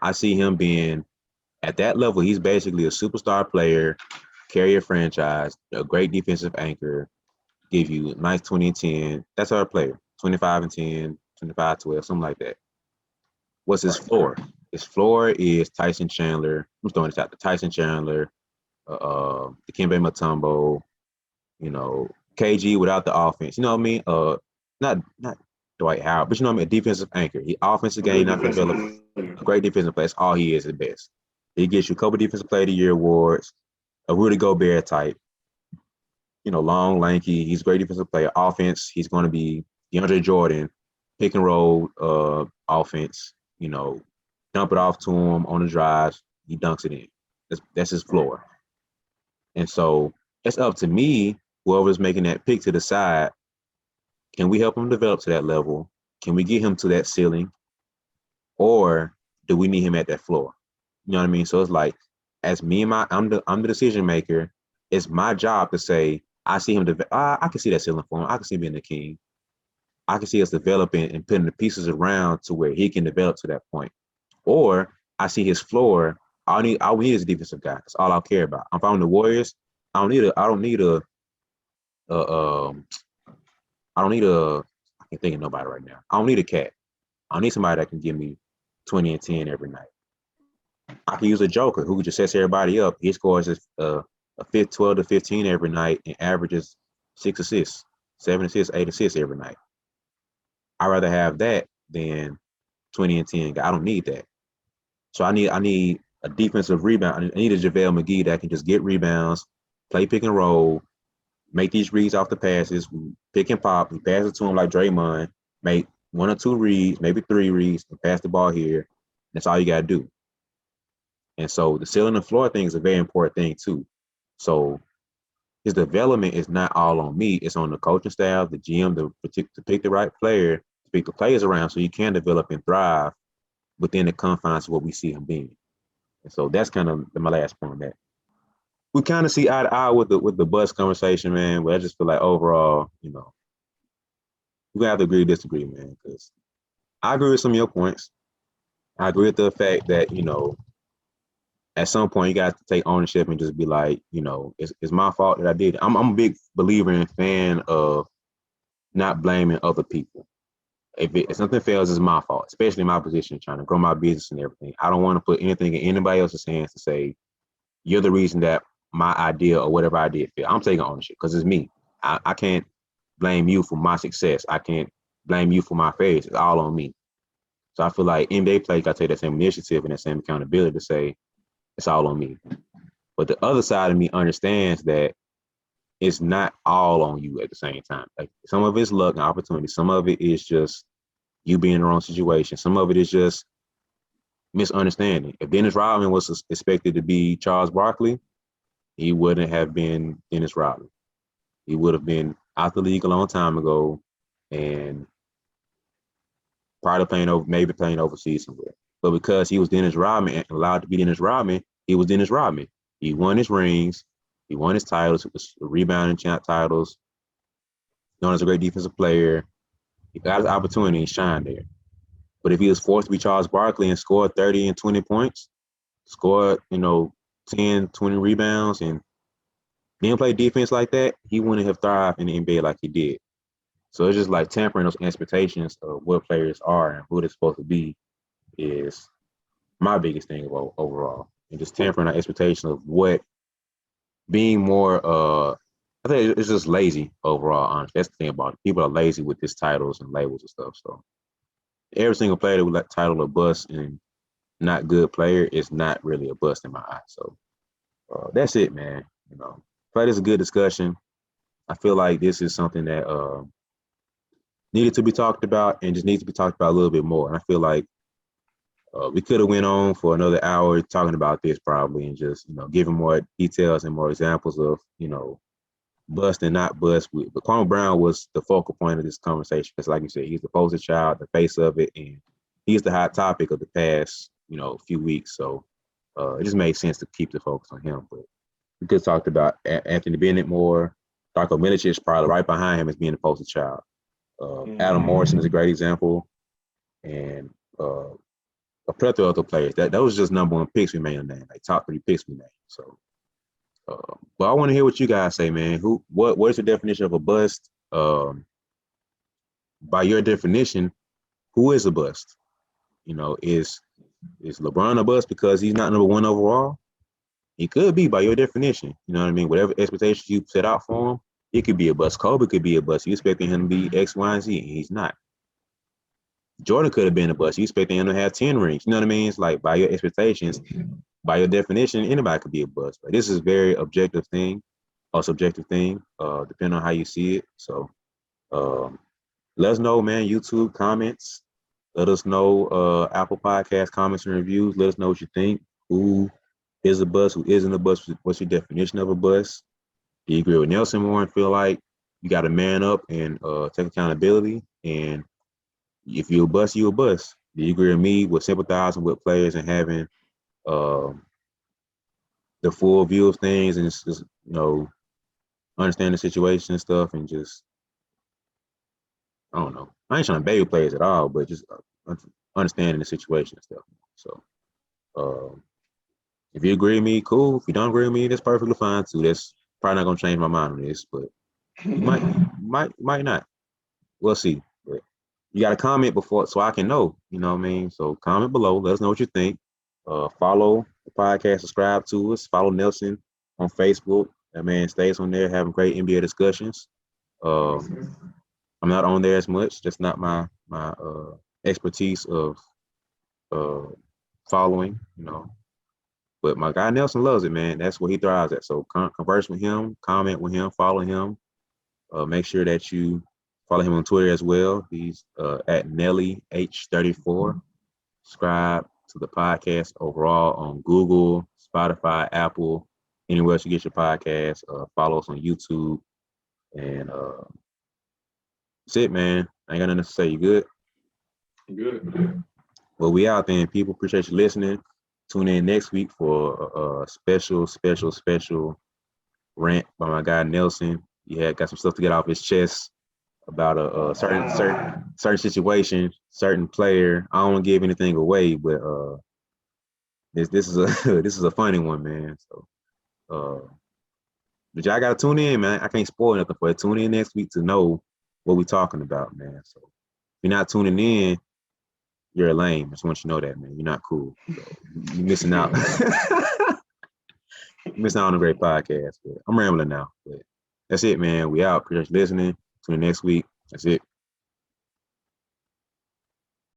I see him being at that level. He's basically a superstar player, carry a franchise, a great defensive anchor, give you nice 20 and 10. That's our player. 25 and 10, 25, 12, something like that. What's his floor? His floor is Tyson Chandler. I'm throwing this out to Tyson Chandler, Dikembe Mutombo, KG without the offense. You know what I mean? Not Dwight Howard, but you know what I mean? A defensive anchor. He offensive A good game, not defensive developed. player. A great defensive player. That's all he is at best. He gets you a couple defensive player of the year awards, a Rudy Gobert type, long, lanky. He's a great defensive player. Offense, he's going to be DeAndre Jordan, pick and roll offense, dump it off to him on the drives. He dunks it in. That's his floor. And so it's up to me, whoever's making that pick, to decide, can we help him develop to that level? Can we get him to that ceiling? Or do we need him at that floor? You know what I mean? So it's like, as me and I'm the decision maker. It's my job to say, I see him, I can see that ceiling for him. I can see him being the king. I can see us developing and putting the pieces around to where he can develop to that point. Or I see his floor. All we need is a defensive guy. That's all I care about. If I'm the Warriors, I don't need I can't think of nobody right now. I don't need a cat. I need somebody that can give me 20 and 10 every night. I can use a joker who just sets everybody up. He scores a 12 to 15 every night and averages 6 assists, 7 assists, 8 assists every night. I'd rather have that than 20 and 10. I don't need that. So I need a defensive rebound. I need a JaVale McGee that can just get rebounds, play pick and roll, make these reads off the passes, pick and pop, we pass it to him like Draymond, make 1 or 2 reads, maybe 3 reads, and pass the ball here. That's all you got to do. And so the ceiling and floor thing is a very important thing too. So his development is not all on me. It's on the coaching staff, the GM, to pick the right player, to pick the players around so you can develop and thrive within the confines of what we see him being. And so that's kind of my last point on that. We kind of see eye to eye with the bus conversation, man. But I just feel like overall, we're gonna have to agree to disagree, man. Because I agree with some of your points. I agree with the fact that, at some point you got to take ownership and just be like, it's my fault that I did it. I'm a big believer and fan of not blaming other people. If something fails, it's my fault, especially in my position, trying to grow my business and everything. I don't want to put anything in anybody else's hands to say, you're the reason that my idea or whatever I did fail. I'm taking ownership because it's me. I can't blame you for my success. I can't blame you for my failures. It's all on me. So I feel like NBA players got to take that same initiative and that same accountability to say, it's all on me. But the other side of me understands that it's not all on you at the same time. Like, some of it's luck and opportunity. Some of it is just you being in the wrong situation. Some of it is just misunderstanding. If Dennis Rodman was expected to be Charles Barkley, he wouldn't have been Dennis Rodman. He would have been out the league a long time ago and probably playing overseas somewhere. But because he was Dennis Rodman and allowed to be Dennis Rodman, he was Dennis Rodman. He won his rings. He won his titles. It was rebounding champ titles. Known as a great defensive player. He got his opportunity and shined there. But if he was forced to be Charles Barkley and scored 30 and 20 points, scored, 10, 20 rebounds, and didn't play defense like that, he wouldn't have thrived in the NBA like he did. So it's just like tempering those expectations of what players are and who they're supposed to be is my biggest thing overall. And just tempering our expectation of what being more, I think it's just lazy overall, honestly. That's the thing about it. People are lazy with these titles and labels and stuff. So every single player that we like title a bust and not good player is not really a bust in my eyes. So that's it, man. But it's a good discussion. I feel like this is something that needed to be talked about and just needs to be talked about a little bit more. And I feel like we could have went on for another hour talking about this probably and just, giving more details and more examples of, bust and not bust. But Kwame Brown was the focal point of this conversation because, like you said, he's the poster child, the face of it, and he's the hot topic of the past, few weeks. So it just made sense to keep the focus on him. But we could have talked about Anthony Bennett more. Darko Milicic is probably right behind him as being the poster child. Adam Morrison is a great example, and a plethora of other players. That was just number one picks we made on that, like top 3 picks we made. So, but I want to hear what you guys say, man. What is your definition of a bust? By your definition, who is a bust? Is LeBron a bust because he's not number 1 overall? He could be by your definition. You know what I mean? Whatever expectations you set out for him, it could be a bust. Kobe could be a bust. You expecting him to be X, Y, and Z, and he's not. Jordan could have been a bust. You expecting him to have 10 rings. You know what I mean? It's like by your expectations, by your definition, anybody could be a bust. But this is a very objective thing or subjective thing, depending on how you see it. So let us know, man. YouTube comments. Let us know Apple Podcast comments and reviews. Let us know what you think. Who is a bust? Who isn't a bust? What's your definition of a bust? Do you agree with Nelson more and feel like you got to man up and take accountability? And if you're a bust, you're a bust. Do you agree with me with sympathizing with players and having the full view of things and just understand the situation and stuff and just, I don't know. I ain't trying to baby players at all, but just understanding the situation and stuff. So if you agree with me, cool. If you don't agree with me, that's perfectly fine too. That's probably not gonna change my mind on this, but you might not. We'll see. But you got to comment before so I can know. You know what I mean? So comment below. Let us know what you think. Follow the podcast. Subscribe to us. Follow Nelson on Facebook. That man stays on there having great NBA discussions. I'm not on there as much. That's not my expertise of following. But my guy Nelson loves it, man. That's what he thrives at. So converse with him, comment with him, follow him. Make sure that you follow him on Twitter as well. He's at NellyH34. Subscribe to the podcast overall on Google, Spotify, Apple, anywhere else you get your podcast. Follow us on YouTube. And that's it, man. I ain't got nothing to say. You good? Good. Well, we out then, people. Appreciate you listening. Tune in next week for a special rant by my guy Nelson. He got some stuff to get off his chest about a certain situation, certain player. I don't want to give anything away, but this is a funny one, man. So but y'all gotta tune in, man. I can't spoil nothing for you. Tune in next week to know what we're talking about, man. So if you're not tuning in, you're a lame. I just want you to know that, man. You're not cool. So you're missing out. You're missing out on a great podcast. But I'm rambling now. But that's it, man. We out. Appreciate you listening. Tune in next week. That's it.